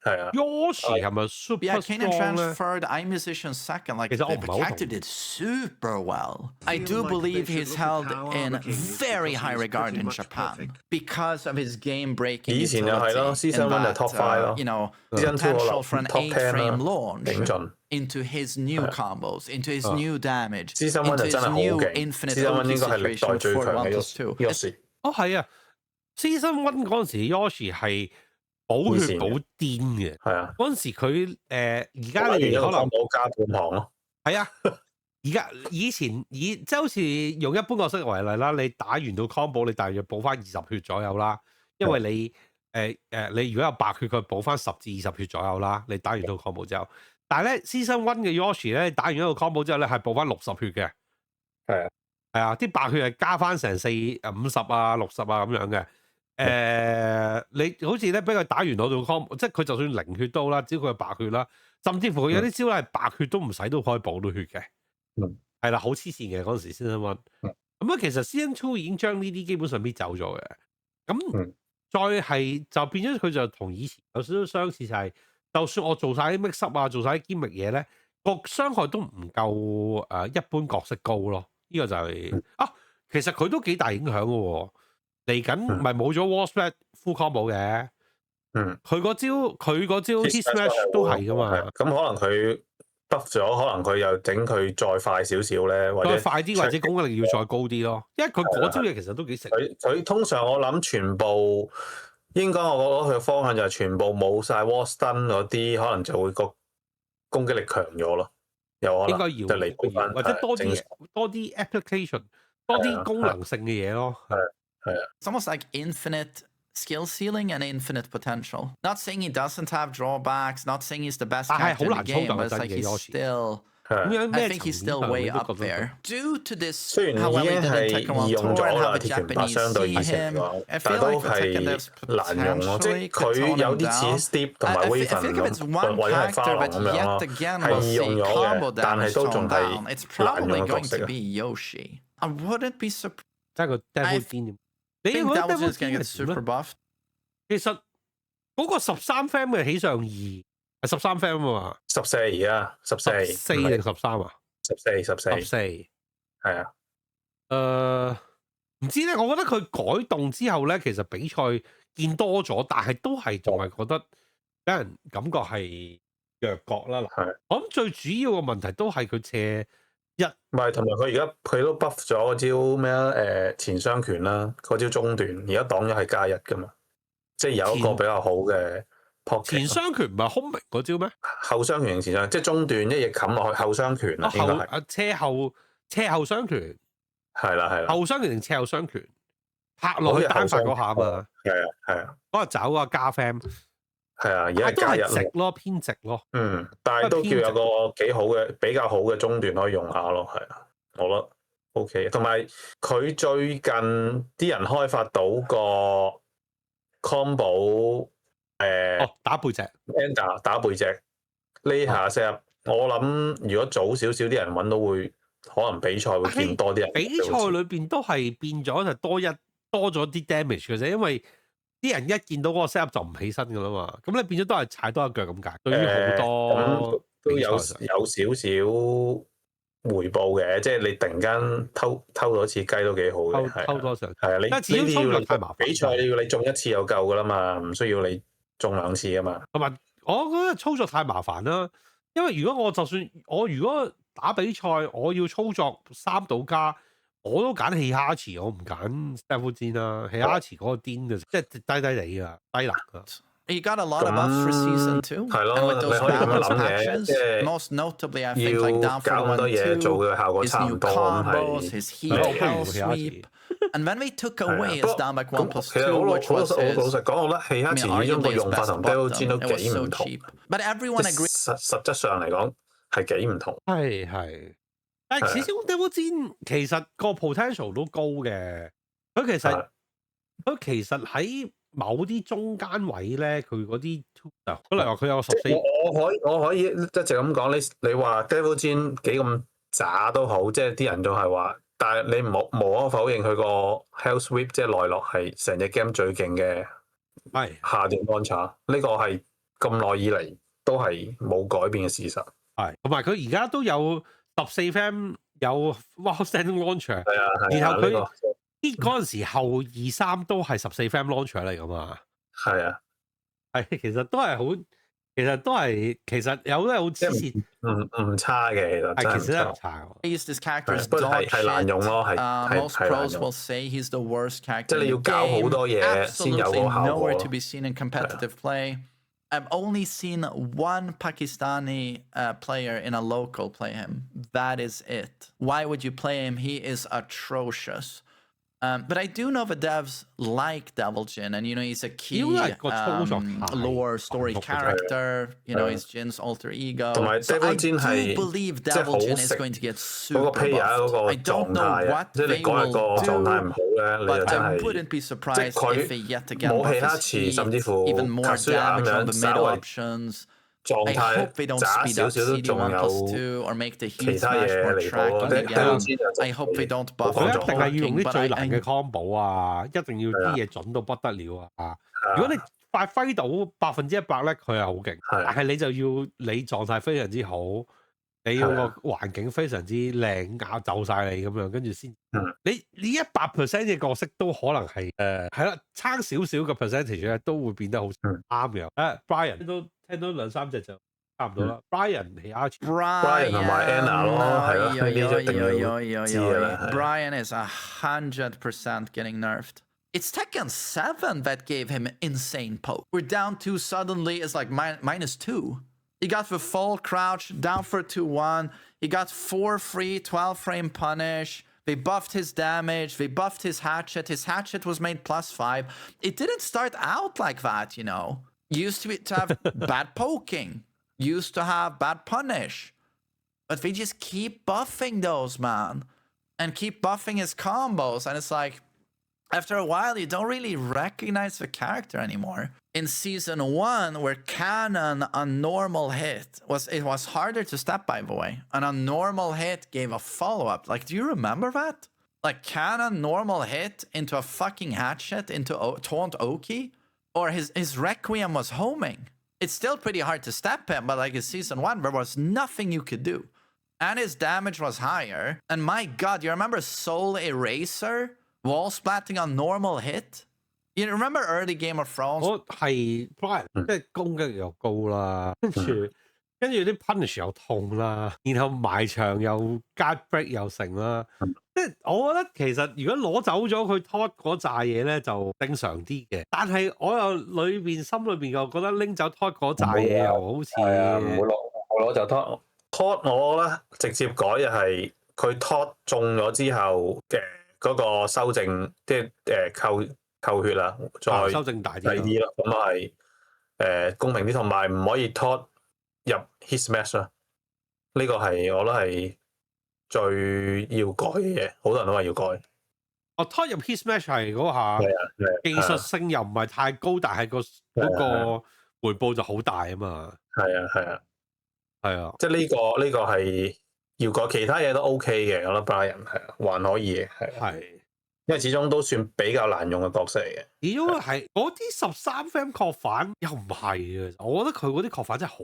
係啊， Yoshi 係咪 super yeah, Kanan strong 咧？ transferred iMusician second. Like,其實我唔係好同 Hector did super well. I feel do like believe they should he's look at held how in Armor King is very because high he's regard pretty in much Japan perfect. because of his game-breaking 以前就係咯 utility ，Season in One 就 that, Top Five 咯 you know, ，Season Two 可 potential 能 for an top ten 啦 8-frame，launch 頂盡。 into his new combos, into his new damage, Season One into 就 his 真係好 new 勁 infinite ，Season One OT 應該係歷 situation 代最 for 強 1 嘅 plus 2. Yoshi。哦係啊，Season One 嗰陣時 Yoshi 係補血補癲嘅，係啊，嗰陣時佢而家打完一個你哋可能 combo 加半行咯，係啊，而家以前即係好似用一般角色為例啦，你打完到 combo 你大約補翻20血左右啦，因為你你如果有白血佢補翻10至20血左右啦，你打完到 combo 之後，但係咧 Season One 嘅 Yoshi 咧打完一個 combo 之後咧係補翻60血嘅，係啊，係啊，啲白血係加翻成50啊60啊咁樣嘅。你好似咧俾佢打完攞到 combo，即係佢就算零血都好啦，只要佢係白血啦，甚至乎佢有啲招咧係白血都唔使都可以補到血嘅，係啦，好黐線嘅嗰陣時 Season One。咁啊，其實 Season Two 已經將呢啲基本上搣走咗嘅，咁再係就變咗佢就同以前有少少相似，就係就算我做晒啲 mix up 啊，做晒啲 gimmick 嘢咧，個傷害都唔夠一般角色高咯。呢個就係其實佢都幾大影響嘅喎。嚟緊咪冇咗 Wall Smash Full Combo 嘅，佢嗰招 Hit Smash 都係噶嘛。咁可能佢 buff 咗，可能佢又整佢再快少少咧，或者再快啲，或者攻擊力要再高啲咯。因為佢嗰招嘢其實都幾食。佢通常我諗全部應該我覺得佢嘅方向就係全部冇晒 Wall Stun 嗰啲，可能就會個攻擊力強咗咯。有可能應該要就嚟補翻，或者多啲 application， 多啲功能性嘅嘢咯。It's almost like infinite skill ceiling and infinite potential. Not saying he doesn't have drawbacks, not saying he's the best character in the game, but it's like he's still. I think he's still way up there. Due to this, how well he did in Tekken World Tour and how the Japanese see him, I feel like the Tekken devs potentially could tone him down. I think if it's one character that yet again will see combo damage toned down, it's probably going to be Yoshi. I wouldn't be surprised. 即係個 Devil Jin 你覺得 Devil Jin 係點咧？其實嗰個13 frame 嘅起上2係13 frame 啊嘛，14而家14定13啊？14係啊。唔知咧，我覺得佢改動之後咧，其實比賽見多咗，但係都係仲係覺得俾人感覺係弱角啦。我諗最主要嘅問題都係佢斜唔係，同埋佢而家佢都 buff 咗嗰招咩啊？前雙拳啦，嗰招中段而家擋咗係加1噶嘛，即係有一個比較好嘅 pocket。前雙拳唔係空明嗰招咩？後雙拳前雙，即係中段一翼冚落去後雙拳啊，應該係。斜後雙拳係啦，後雙拳定斜後雙拳拍落去單發嗰下嘛？係啊，嗰個走嗰個加 fam。係啊，而家係加1直咯，偏直咯。但係都叫有個幾好嘅、比較好嘅中段可以用下咯，係啊，我覺得 OK。同埋佢最近啲人開發到個 combo 打背脊 ，Ender 打背脊呢下 set，我諗如果早少少啲人揾到會，可能比賽會見多啲人。比賽裏邊都係變咗就多咗啲 damage 嘅啫，因為啲人一見到嗰個 set up 就唔起身噶啦嘛，咁你變咗都係踩多一腳咁解。對於好多都有少少回報嘅，即係你突然間偷咗次雞都幾好嘅，偷多上係啊，但係始終操作太麻煩。比賽你中1次就夠噶啦嘛，唔需要你中2次啊嘛。同埋我覺得操作太麻煩啦，因為如果如果打比賽我要操作3到加。我都揀氣哈池，我唔揀 Devil Jin 啦。氣哈池嗰個癲嘅，即係低地啊，低能啊。You got a lot of buffs for season 2. 係咯， and with 你 those 可以咁樣 balance 諗嘅， patches, 即係 most notably, I think like 要 down 搞 for 咁多嘢做嘅效果 his 差唔 new 多 combos, 係 his heal hell sweep. And when we took away his down back 1 plus 2, which was his, 老實講，我覺得氣哈池始終個用法同 Devil Jin 都 it was 幾 so 唔同。 cheap. But everyone agrees. 實質上嚟講係幾唔同。係。但係始終 Devil Jin 其實個 potential 都高嘅，佢其實喺某啲中間位咧，佢嗰啲，例如話佢有個14，我可以一直咁講，你話 Devil Jin 幾咁渣都好，即係啲人都係話，但係你無可否認佢個 Hell Sweep 即係內落係成隻 game 最勁嘅係下段 launcher，呢個係咁耐以嚟都係冇改變嘅事實。係，同埋佢而家都有14 frame 有 Outstanding Launcher，係啊，然後佢呢啲嗰陣時後2-3都係14 frame Launcher 嚟噶嘛。係啊，係其實都係好，其實有啲好黐線，唔差嘅，其實真係其實真係唔差。This character is 不過 dog 係難用咯，係 most 係難 pros 用。 will say he's the worst 即 character 係你要 in the 搞好 game. 多嘢先有個 Absolutely 效果 nowhere 咯。 to be seen in competitive play. I've only seen one Pakistani player in a local play him. That is it. Why would you play him? He is atrocious. But I do know the devs like Devil Jin, and he's a key lore story character. He's Jin's alter ego. So I do believe Devil Jin is going to get super buffed. I don't know what they will do, but I wouldn't be surprised if they yet again buff his speed, even more damage on the middle options. I hope they don't speed up CD1+2 or make the heat smash more tracking again. I hope they don't buff 佢 the 一定係要用 tracking, 啲 but 最難 I 嘅 combo 啊，一定要啲嘢準到不得了啊！如果你發揮到100%咧，佢係好勁，但係你就要你狀態非常之好，你要個環境非常之靚，咬走晒你咁樣，跟住先。你100% 嘅角色都可能係係啦，差少少嘅 percentage 咧，都會變得好啱嘅。Brian 都聽到2-3隻就差唔多啦。Brian 係 Brian 同埋 Anna 咯，係咯，呢啲一定要知嘅啦。Brian is 100% getting nerfed. It's Tekken 7 that gave him insane poke. We're down 2 suddenly. It's like -2. He got the full crouch, down for 2-1. He got 4 free 12 frame punish. They buffed his damage. They buffed his hatchet. His hatchet was made +5. It didn't start out like that, Used to have bad poking. Used to have bad punish. But they just keep buffing those, man. And keep buffing his combos. And it's like, after a while, you don't really recognize the character anymore. In Season 1, where Cannon, a normal hit, it was harder to step, by the way. And a normal hit gave a follow-up. Like, do you remember that? Like, Cannon, normal hit into a fucking hatchet, into Taunt Oki? Or his Requiem was homing. It's still pretty hard to step him, but like in Season 1, there was nothing you could do. And his damage was higher. And my god, you remember Soul Eraser? Wall splatting on normal hit? You remember early Game of Thrones? 我係 Brian，即係攻擊又高啦，跟住啲 punish 又痛啦，然後埋牆又 guard break 又成啦。即係我覺得其實如果攞走咗佢 Todd 嗰扎嘢咧，就正常啲嘅。但係我又心裏邊又覺得拎走 Todd 嗰扎嘢又好似唔好攞就 Todd 我咧直接改就係佢 Todd 中咗之後嘅嗰個修正，即係扣血啦，再修正大啲咯，咁係公平啲，同埋唔可以 Todd 入 hit smash 啦。呢個係我覺得係最要改嘅嘢，好多人都話要改。Todd 入 hit smash 係嗰下技術性又唔係太高，但係嗰個回報就好大啊嘛。係啊，即係呢個係要改，其他嘢都 OK 嘅，我覺得 Brian 係還可以嘅，係。因為始終都算比較難用嘅角色嚟嘅。始終係嗰啲13 frame 確反又唔係嘅，我覺得佢嗰啲確反真係好，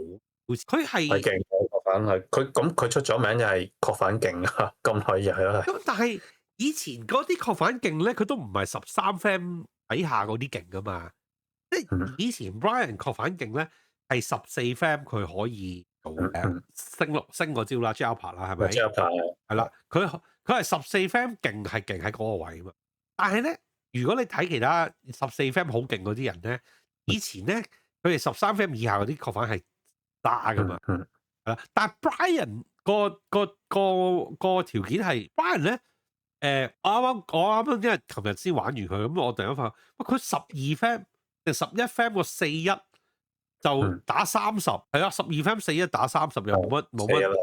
佢係勁嘅確反係佢出咗名就係確反勁啊，咁耐日係。咁但係以前嗰啲確反勁咧，佢都唔係13 frame 底下嗰啲勁噶嘛，即係以前 Brian 確反勁咧係14 frame 佢可以做升個招啦 Jump 啦，係咪 Jump 係啦，佢係14 frame 勁係勁喺嗰個位啊嘛。但係咧，如果你睇其他14 frame 好勁嗰啲人咧，以前咧佢哋13 frame 以下嗰啲確反係渣噶嘛，係啦。但係 Brian 個條件係 Brian 咧，我啱啱因為琴日先玩完佢，咁我突然間發覺，佢12 frame 定11 frame 個41就打30，係啊，12 frame 41打30又冇乜，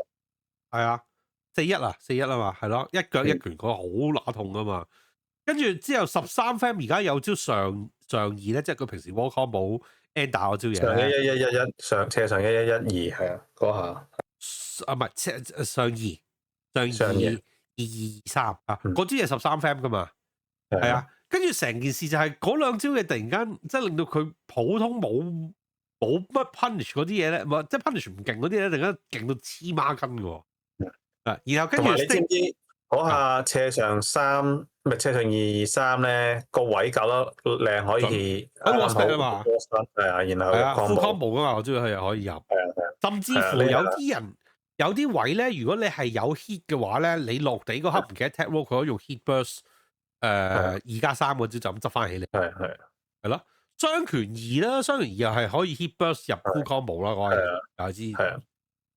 係啊，41啊嘛，係咯，一腳一拳嗰個好乸痛噶嘛。跟住之後13 frame 而家有招上2咧，即係佢平時 wall combo ender 嗰招嘢上咧。1111上斜上1112係啊，嗰下啊唔係上2上2 2223啊，嗰招嘢13 frame 噶嘛，係係啊。跟住成件事就係嗰兩招嘢突然間即係令到佢普通冇乜 punish 嗰啲嘢咧，即係 punish 唔勁嗰啲咧，突然間勁到黐孖筋嘅喎。然後跟住同埋你知唔知嗰下斜上3咪斜上223咧個位搞得靚，可以喺 WhatsApp 啊嘛，係啊，然後係啊 full combo combo 噶嘛，我知佢可以入。係啊，甚至乎有啲人有啲位咧，如果你係有 hit 嘅話咧，你落地嗰刻唔記得 tap roll，佢可以用 hit burst 2+3嗰招就咁執翻起嚟。係咯，雙拳2啦，雙拳2又係可以 hit burst 入 full combo 啦，嗰係大家知。係啊，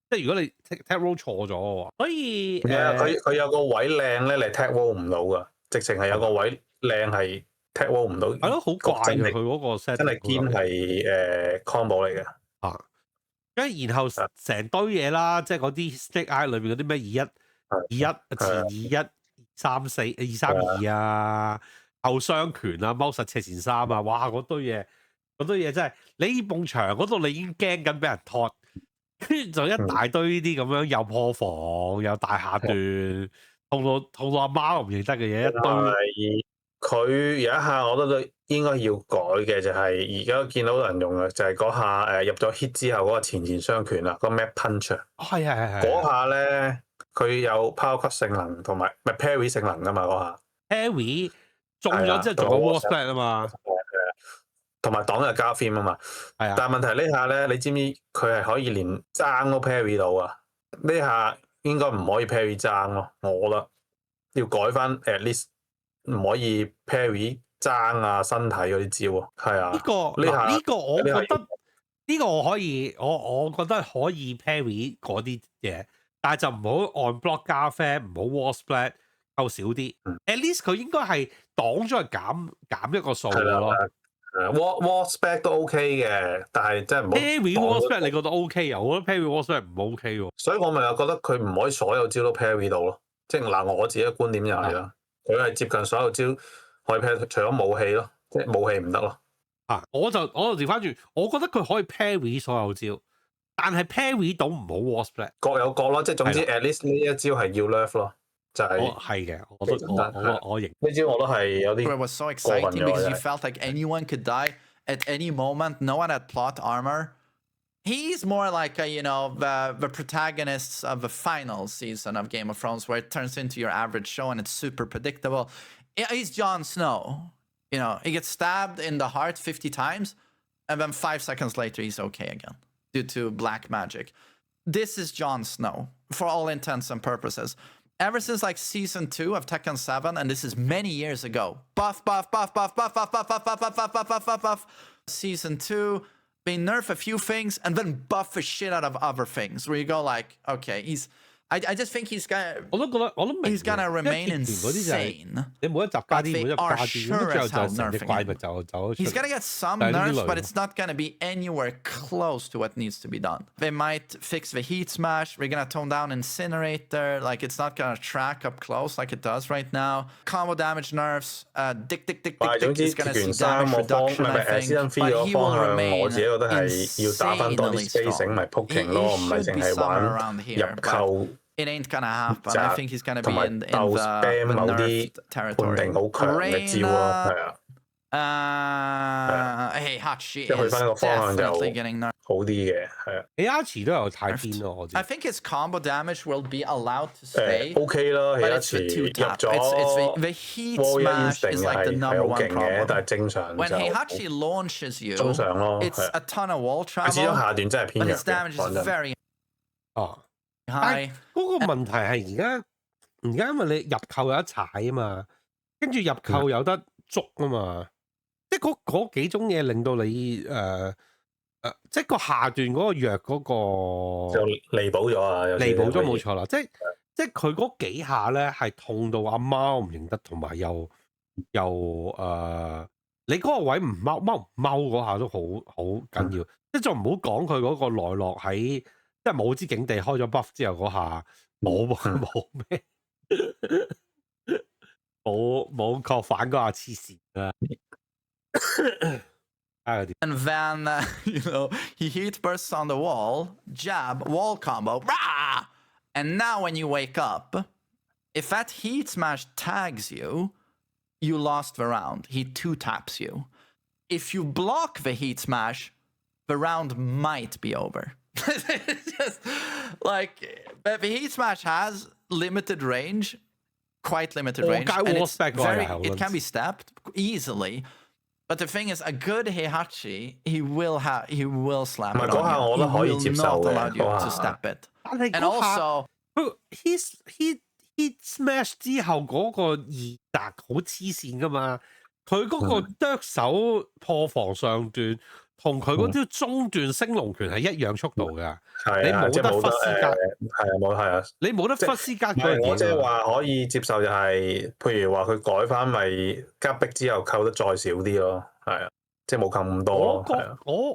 即係如果你 tap roll 錯咗嘅話，所以佢有個位靚咧，你 tap roll 唔到噶，直情係有個位靚係 tap roll 唔到。係咯，好怪嘅佢嗰個 set，真係堅係combo 嚟嘅。跟住然後成堆嘢啦，即係嗰啲 stick eye 裏邊嗰啲咩21前21 34 232啊，後雙拳啊，踎實斜前3啊，哇嗰堆嘢真係你埲牆嗰度你已經驚緊俾人拖，跟住就一大堆呢啲咁樣又破防又大下段，痛到阿媽唔認得嘅嘢一堆。佢有一下我覺得應該要改嘅就係而家見到好多人用嘅就係嗰下入咗 hit 之後嗰個前雙拳啦，個 map punch。係嗰下咧佢有 power cut 性能同埋咪 parry 性能噶嘛嗰下。parry 中咗之後仲有 wall splat 啊嘛。同埋擋又加 film 啊嘛。係啊。但係問題呢下咧，你知唔知佢係可以連爭都 parry 到啊？呢下應該唔可以 parry 爭咯，我覺得要改翻 at least。唔可以 parry 爭啊身體嗰啲招啊，係啊。呢個我覺得呢個我可以，我覺得可以 parry 嗰啲嘢，但係就唔好按 block 加 fan，唔好 wall splat 夠少啲。at least 佢應該係擋咗係減一個數嘅咯。wall splat 都 OK 嘅，但係真係唔好 parry wall splat 你覺得 OK 啊？我覺得 parry wall splat 唔 OK 喎。所以我咪又覺得佢唔可以所有招都 parry 到咯。即係嗱，我自己嘅觀點又係啦。佢係接近所有招可以 parry，除咗武器咯，即係武器唔得咯。我就調翻轉，我覺得佢可以 parry 所有招，但係 parry 到唔好 wall splat。各有各咯，即係總之 at least 呢一招係要 nerf 咯，就係。係嘅，我認呢招我都係有啲。It was so exciting because you felt like anyone could die at any moment. No one had plot armor. He's more like the protagonists of the final season of Game of Thrones, where it turns into your average show and it's super predictable. He's Jon Snow. He gets stabbed in the heart 50 times, and then 5 seconds later he's okay again due to black magic. This is Jon Snow for all intents and purposes. Ever since like season 2 of Tekken 7, and this is many years ago. Buff. Season 2. They nerf a few things and then buff the shit out of other things. Where you go like, okay, I just think he's gonna. 我都明。He's gonna remain insane. 你每一集加啲，每一集加啲，咁最後就成隻怪物就走咗出嚟。He's gonna get some nerfs, but it's not gonna be anywhere close to what needs to be done. They might fix the heat smash. We're gonna tone down Incinerator. Like it's not gonna track up close like it does right now. Combo damage nerfs. Dick is gonna see damage reduction, I think. But he will remain insanely strong. He should be somewhere around here. It ain't gonna happen. I think he's gonna be in the nerfed territory. Hey, Hachi is definitely getting nerfed. 好啲嘅，係啊。Heihachi 都有太癲咯，我知。I think his combo damage will be allowed to stay. OK 啦，Heihachi 入咗 the heat smash is like the number one problem. 但係正常 When Heihachi launches you, 中上咯， it's a ton of wall 佢始終 travel, 下段真係偏 but 弱 his damage is very 哦， high. 嗰個問題係而家因為你入扣有得踩啊嘛，跟住入扣有得捉啊嘛，即係嗰幾種嘢令到你即係個下段嗰個弱嗰個就彌補咗啊，彌補咗冇錯啦，即係佢嗰幾下咧係痛到阿貓唔認得，同埋又你嗰個位唔踎嗰下都好緊要，即係仲唔好講佢嗰個內落喺即係冇支警地開咗 buff 之後嗰下冇咩冇確反嗰下黐線啦。And then, he heat bursts on the wall, jab, wall combo, rah! And now when you wake up, if that heat smash tags you, you lost the round. He 2-taps you. If you block the heat smash, the round might be over. It's just, the heat smash has limited range, quite limited range. And it can be stepped easily. But the thing is, a good Heihachi, he will slap it on you. He will not allow you to step it. And also, he smash 之後嗰個二達好黐線噶嘛，佢嗰個剁手破防上段同佢嗰招中段升龍拳係一樣速度噶，你冇得忽斯格，係啊，你冇得忽斯格嗰樣嘢。我即係話可以接受就係，譬如話佢改翻咪夾逼之後扣得再少啲咯，係啊，即係冇扣咁多。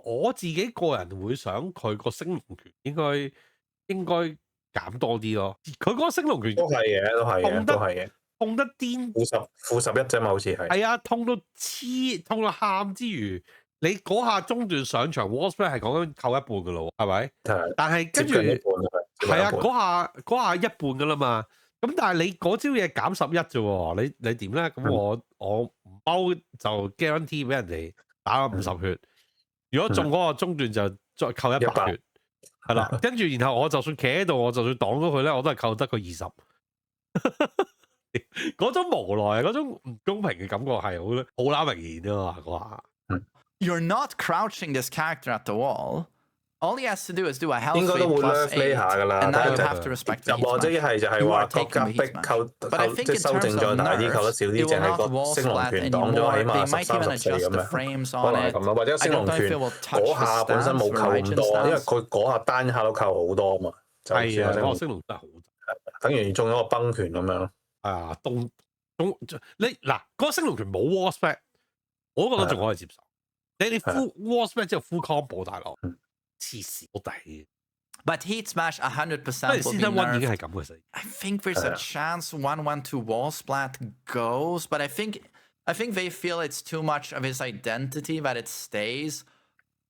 我自己個人會想佢個升龍拳應該減多啲咯。佢嗰個升龍拳都係嘅，痛得癲，負11啫嘛，好似係。係啊，痛到喊之餘。你嗰下中段上場 wall spread 係講緊扣一半噶咯，係咪？但係跟住係啊，嗰下一半噶啦嘛。咁但係你嗰招嘢減11啫喎，你點咧？咁我唔踎就 guarantee 俾人哋打咗50血。如果中嗰個中段就再扣100血，係啦。跟住然後我就算企喺度，我就算擋咗佢咧，我都係扣得佢20。嗰種無奈，嗰種唔公平嘅感覺係好乸明顯啊嘛，嗰下。You're not crouching this character at the wall. All he has to do is do a health rate plus 8, 下㗎啦。and now you have to respect the heat smash. 一係就係話個夾逼扣，即係修正再大啲，扣得少啲，淨係個升龍拳擋咗，起碼13、14咁樣。可能係咁咯，或者升龍拳嗰下本身冇扣咁多，因為佢嗰下單下都扣好多啊嘛。係啊，嗰個升龍真係好，等於中咗個崩拳咁樣咯。係啊，你嗱嗰個升龍拳冇 wall spread， 我都覺得仲可以接受。你 full wall spread 之後 full combo 大佬，黐線好抵。But heat smash 100% will be nerfed. 已經係咁嘅事。I think there's a chance 1-1-2 wall splat goes, but I think they feel it's too much of his identity that it stays.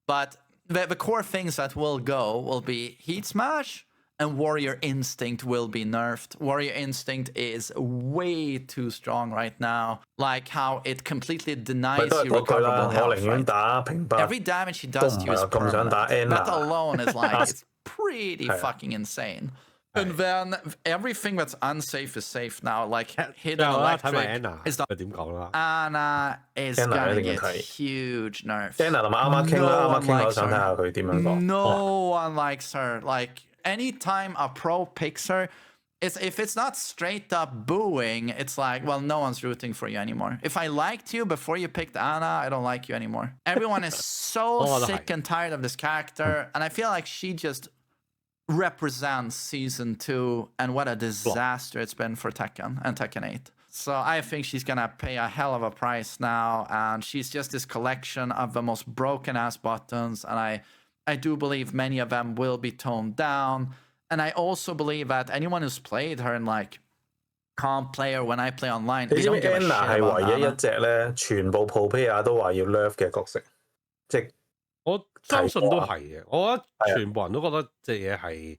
But the core things that will go will be heat smash. And Warrior Instinct will be nerfed. Warrior Instinct is way too strong right now. Like how it completely denies you recoverable health. Right? Every damage he does to you is permanent. That alone is like, it's pretty fucking insane. And then everything that's unsafe is safe now. Like hidden electric is the Anna is gonna get huge nerfs. Anna 同埋啱啱傾啦，啱啱傾，我想睇下佢點樣講。No one likes her. Like anytime a pro picks her, if it's not straight up booing, it's like, well, no one's rooting for you anymore. If I liked you before you picked Anna, I don't like you anymore. Everyone is so sick and tired of this character, and I feel like she just represents season 2 and what a disaster it's been for Tekken and Tekken 8. So I think she's gonna pay a hell of a price now, and she's just this collection of the most broken ass buttons, and I do believe many of them will be toned down. And I also believe that anyone who's played her in like comp play or when I play online, they don't give a shit about Anna. 係唯一一隻咧，全部 Popea 都話要 nerf 嘅角色，即係我相信都係嘅。我覺得全部人都覺得隻嘢係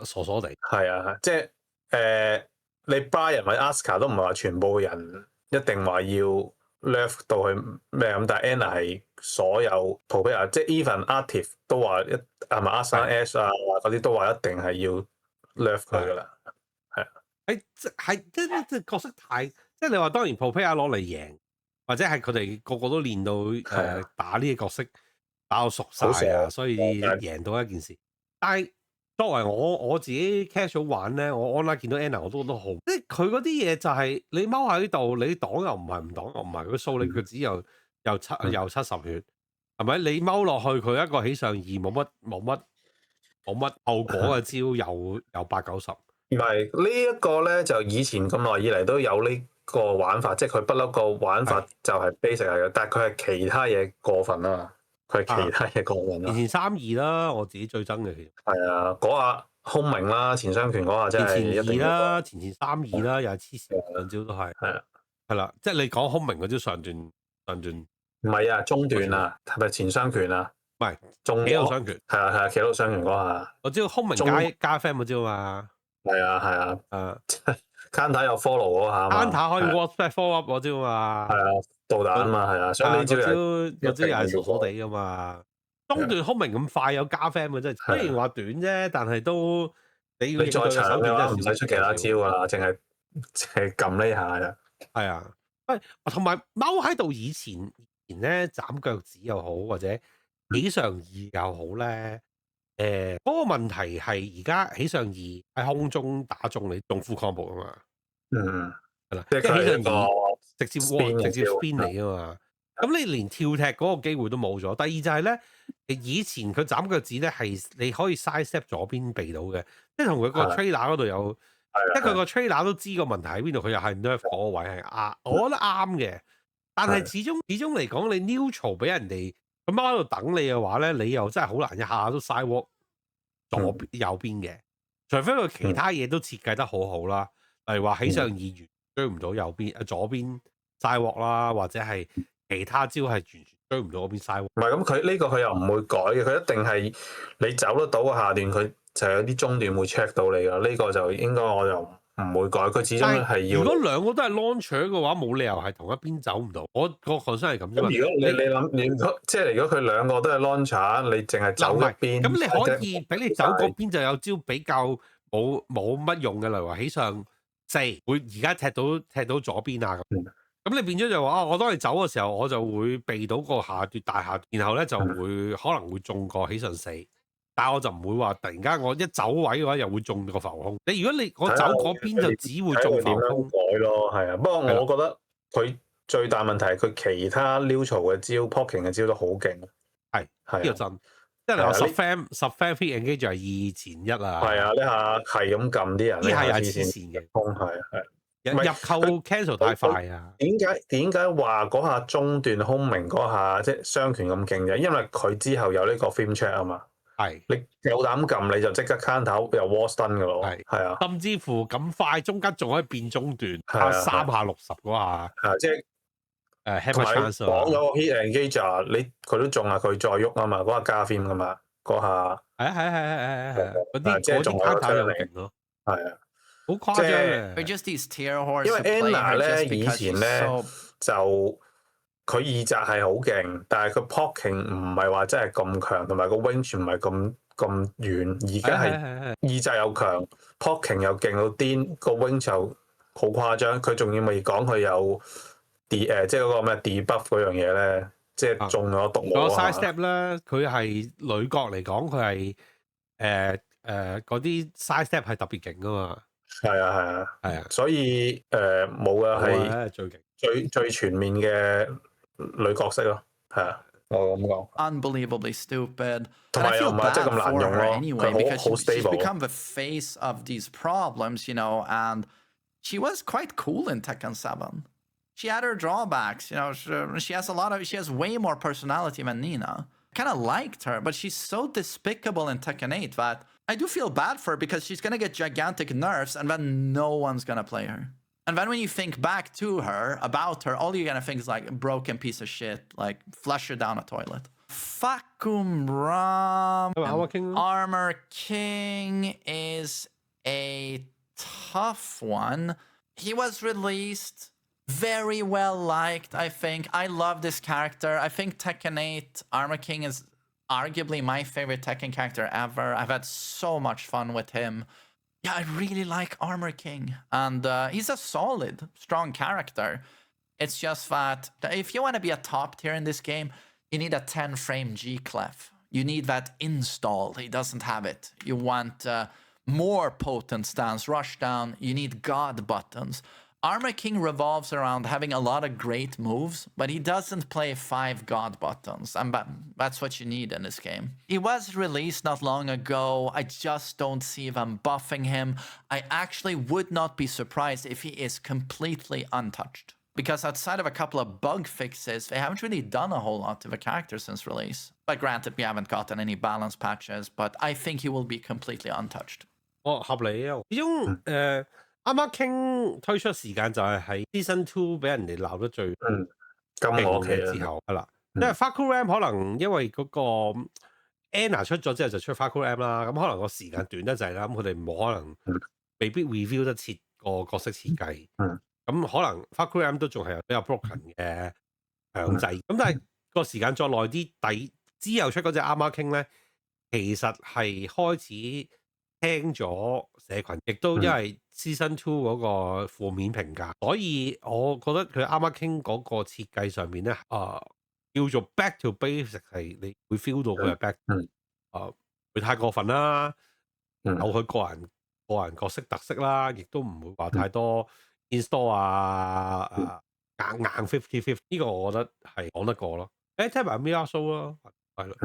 傻傻地。係啊，即係你 Brian 或者 Asuka 都唔係話全部人一定話要 nerf 到去咩咁，但係 Anna 係所有 Popea， 即係 even Artif 都話係咪 Asa Ash 啊嗰啲都話一定係要 nerf 佢噶啦，係啊。係即角色太，即係你話當然 Popea 攞嚟贏，或者係佢哋個個都練到打呢個角色打到熟晒啊，所以贏到一件事。但係作為我自己 casual 玩咧，我 online 見到 Anna 我都覺得好，即係佢嗰啲嘢就係你踎喺度，你擋又唔係，唔擋又唔係，佢掃你腳趾又70血，係咪？你踎落去佢一個起上二冇乜後果嘅招又8-90。唔係呢一個咧，就以前咁耐以嚟都有呢個玩法，即係佢不嬲個玩法就係 basic 嚟嘅，但係佢係其他嘢過分啊嘛，佢係其他嘢過分啦。前3-2啦，我自己最憎嘅其實。係啊，嗰下空明啦，前雙拳嗰下真係前2啦，前3-2啦，又係黐線兩招都係。係啊，係啦，即係你講空明嗰招上段唔係啊，中段啊，係咪前雙拳啊？唔係中企喺度雙拳，係啊，企喺度雙拳嗰下，我知道空明中加 Fam 嗰招嘛，係啊，誒 Counter 有 follow 嗰下啊嘛 Counter 可以係 WhatsApp follow up 嗰招嘛，啊，導彈啊嘛，係啊，所以呢招嗰招又係傻傻地地噶嘛。中段空明咁快有加 Fam 嘅真係，雖然話短啫，但係都你要你再長嘅話唔使出其他招啊。啊，淨係撳呢下咋。係啊，喂，同埋踎喺度以前咧斬腳趾又好，或者起上二又好咧，嗰個問題係而家起上二喺空中打中你中 full combo 啊嘛，嗯，係啦，即係起上佢係一個二直接 spin 直接嘅招 spin 你啊嘛，咁你連跳踢嗰個機會都冇咗。第二就係咧，以前佢斬腳趾咧係你可以 side step 左邊避到嘅，即係同佢個 trailer 嗰度有。即係佢個 trailer 都知個問題喺邊度，佢又係 nerf 嗰個位係啱，我覺得啱嘅。但係始終嚟講，你 neutral 俾人哋佢踎喺度等你嘅話咧，你又真係好難一下都 sidewalk 左邊右邊嘅，除非佢其他嘢都設計得好好啦，例如話起上二元追唔到右邊左邊 sidewalk 啦，或者係其他招係完全追唔到嗰邊 sidewalk。唔係咁，佢呢個佢又唔會改嘅，佢一定係你走得到嘅下段，佢就有啲中段會 check 到你噶。呢個就應該我就唔會改，佢始終係要。如果兩個都係 launcher 嘅話，冇理由係同一邊走唔到。我個 concern 係咁啫嘛。咁如果你諗，如果即係如果佢兩個都係 launcher，你淨係走一邊，咁你可以俾你走嗰邊就有招比較冇乜用嘅，例如話起上四會而家踢到左邊啊咁。咁你變咗就話我當你走嘅時候，我就會避到個下段大下段，然後咧就會可能會中個起上四。但係我就唔會話突然間我一走位嘅話又會中個浮空。你如果我走嗰邊就只會中浮空。改咯，係啊。不過我覺得佢最大問題係佢其他 neutral 嘅招、poking 嘅招都好勁。係呢個真。即係你話10 fam fit engage 就係2前1啊。係啊，呢下係咁撳啲人。呢下係黐線嘅。入扣 cancel 太快啊！點解話嗰下中段空明嗰下即係雙拳咁勁啫？因為佢之後有呢個 film check 啊嘛。係你有膽撳你就即刻 counter 又 wall stun 噶咯。係啊，甚至乎咁快中間仲可以變中段，3下60嗰下。即係hammer chance 講咗個 hit engage 佢都中啊，佢再喐啊嘛，嗰下加 film 噶嘛，嗰下係嗰啲 counter 又勁咯。係啊。好誇張嘅， just these tier horse 因為 Anna 咧以 because 前咧 就佢二擲係好勁，但係佢 poking 唔係話真係咁強，同埋個 range 唔係咁遠。而家係二擲又強，poking 又勁到癲，個 range 就好誇張。佢仲要未講佢有即係嗰個咩 debuff 嗰樣嘢咧，即係中咗毒魔。個 side step 咧，佢係女角嚟講，佢係嗰啲 side step 係特別勁噶嘛。係啊，所以冇啊，係最勁、最全面嘅女角色咯，係啊，我咁講。Unbelievably stupid. 同埋又唔係真係咁難用咯，佢好 She's stable。 become the face of these problems, you know, and she was quite cool in Tekken 7. She had her drawbacks, you know. She has way more personality than Nina. Kind of liked her, but she's so despicable in Tekken 8 that I do feel bad for her because she's gonna get gigantic nerfs and then no one's gonna play her. And then when you think back to her, about her, all you're gonna think is like a broken piece of shit, like flush her down a toilet. Fakum Ram Armor King is a tough one. He was released very well liked, I think. I love this character. I think Tekken 8 Armor King is arguably my favorite Tekken character ever. I've had so much fun with him. Yeah, I really like Armor King. And he's a solid, strong character. It's just that if you want to be a top tier in this game, you need a 10-frame G-Clef. You need that install. He doesn't have it. You want more potent stance, rush down. You need God buttons. Armor King revolves around having a lot of great moves, but he doesn't play 5 God buttons, and that's what you need in this game. He was released not long ago. I just don't see them buffing him. I actually would not be surprised if he is completely untouched. Because outside of a couple of bug fixes, they haven't really done a whole lot to the character since release. But granted, we haven't gotten any balance patches, but I think he will be completely untouched. 合理啊，始終啱啱傾推出時間就係喺 Season 2俾人哋鬧得最今勁我期啦，嘅時候係啦，因為 Fahrenheit 可能因為嗰個 Anna 出咗之後就出 Fahrenheit 啦，咁可能個時間短得滯啦，咁佢哋冇可能未必 review 得切個角色設計，咁可能 Fahrenheit 都仲係比較 broken 嘅強制，咁但係個時間再耐啲，之後出嗰隻啱啱傾咧，其實係開始聽咗社群，亦都因為 Season 2嗰個負面評價，所以我覺得佢啱啱傾嗰個設計上面咧，叫做 back to basic 係你會 feel 到佢係 back，會太過分啦，有佢個人角色特色啦，亦都唔會話太多 install 硬 50-50，呢個我覺得係講得過咯。聽埋 Mia Soul 咯，係咯，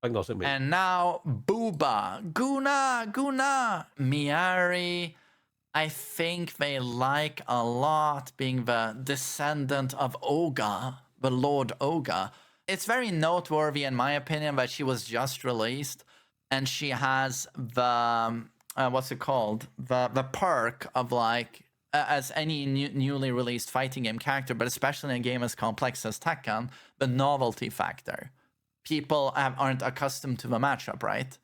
新角色未。And now Booba, Guna, Miari. I think they like a lot being the descendant of Oga, the Lord Oga. It's very noteworthy, in my opinion, that she was just released, and she has the what's it called? The perk of like as any newly released fighting game character, but especially in a game as complex as Tekken, the novelty factor. People aren't accustomed to the matchup, right?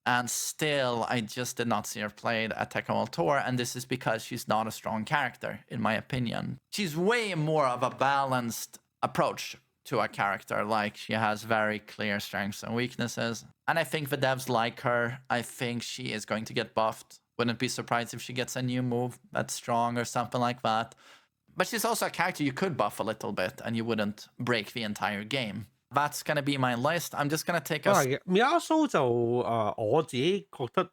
And still, I just did not see her played at Tekken World Tour, and this is because she's not a strong character, in my opinion. She's way more of a balanced approach to a character, like she has very clear strengths and weaknesses. And I think the devs like her. I think she is going to get buffed. Wouldn't be surprised if she gets a new move that's strong or something like that. But she's also a character you could buff a little bit, and you wouldn't break the entire game. That's gonna be my list. I'm just gonna take a. 係嘅，Mia Soul 就我自己覺得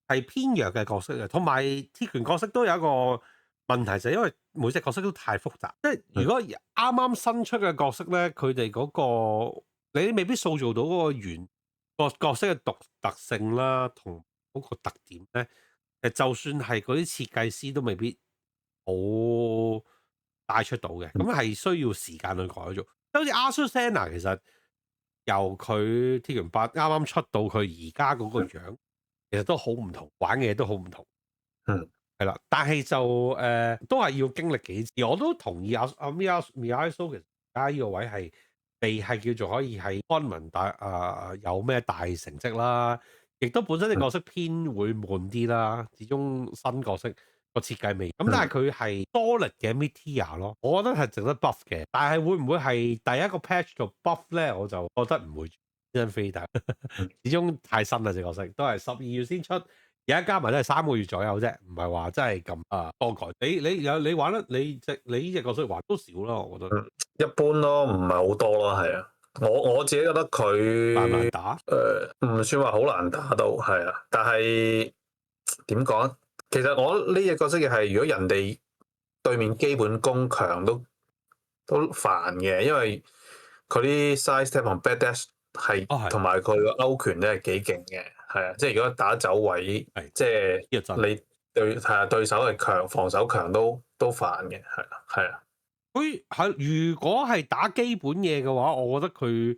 係偏弱嘅角色嘅，同埋鐵拳角色都有一個問題，就係因為每隻角色都太複雜，即係如果啱啱新出嘅角色咧，佢哋嗰個你未必塑造到嗰個角色嘅獨特性啦，同嗰個特點咧，就算係嗰啲設計師都未必好帶出到嘅，咁係需要時間去改造。好似 Azucena 其實由佢鐵拳8啱啱出到佢而家嗰個樣，其實都好唔同，玩嘅嘢都好唔同。係啦，但係就都係要經歷幾次。我都同意阿 Mia Soul 其實而家呢個位係未係叫做可以喺 tournament 有咩大成績啦，亦都本身啲角色偏會悶啲啦，始終新角色。個設計未咁，但係佢係 solid 嘅 mid-tier 咯，我覺得係值得 buff 嘅。但係會唔會係第一個 patch 做 buff 咧？我就覺得唔會。真飛但始終太新啦，隻角色都係12月先出，而家加埋都係3個月左右啫，唔係話真係咁多改。你玩得你呢隻角色玩都少啦，我覺得。一般咯，唔係好多咯，係啊。我自己覺得佢難唔難打？唔算話好難打到，係啊。但係點講？其實我呢隻角色嘅係，如果人哋對面基本功強都煩嘅，因為佢啲 side step 同 back dash 係同埋佢個勾拳咧係幾勁嘅，係啊，即係如果打走位，即係你對手係強，防守強都煩嘅，係啊。佢係如果係打基本嘢嘅話，我覺得佢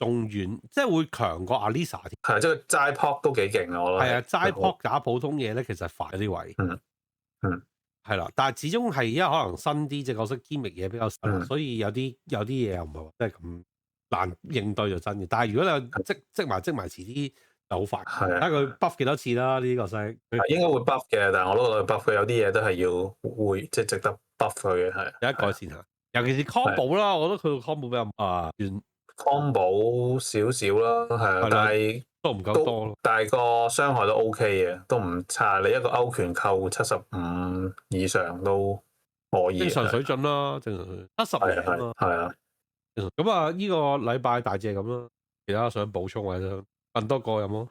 仲遠，即係會強過 Alisa 添。係，即係齋 pop 都幾勁啊！我覺得係啊，齋 pop 打普通嘢咧，其實煩啲位。係啦，但係始終係因為可能新啲隻角色兼力嘢比較少，所以有啲嘢又唔係話真係咁難應對就真嘅。但係如果你積埋遲啲就好快。係啊，睇佢 buff 幾多次啦？呢啲角色應該會 buff 嘅，但係我都覺得 buff 佢有啲嘢都係要會即係值得 buff 佢嘅，係有一改善下。尤其是 combo 啦，我覺得佢個 combo 比較遠。combo 少少啦，係啊，但係都唔夠多咯。但係個傷害都 OK 嘅，都唔差。你一個勾拳扣75以上都可以。正常水準啦，正常水準70零啦。係啊。咁啊，呢個禮拜大致係咁啦。其他想補充或者問多個有冇？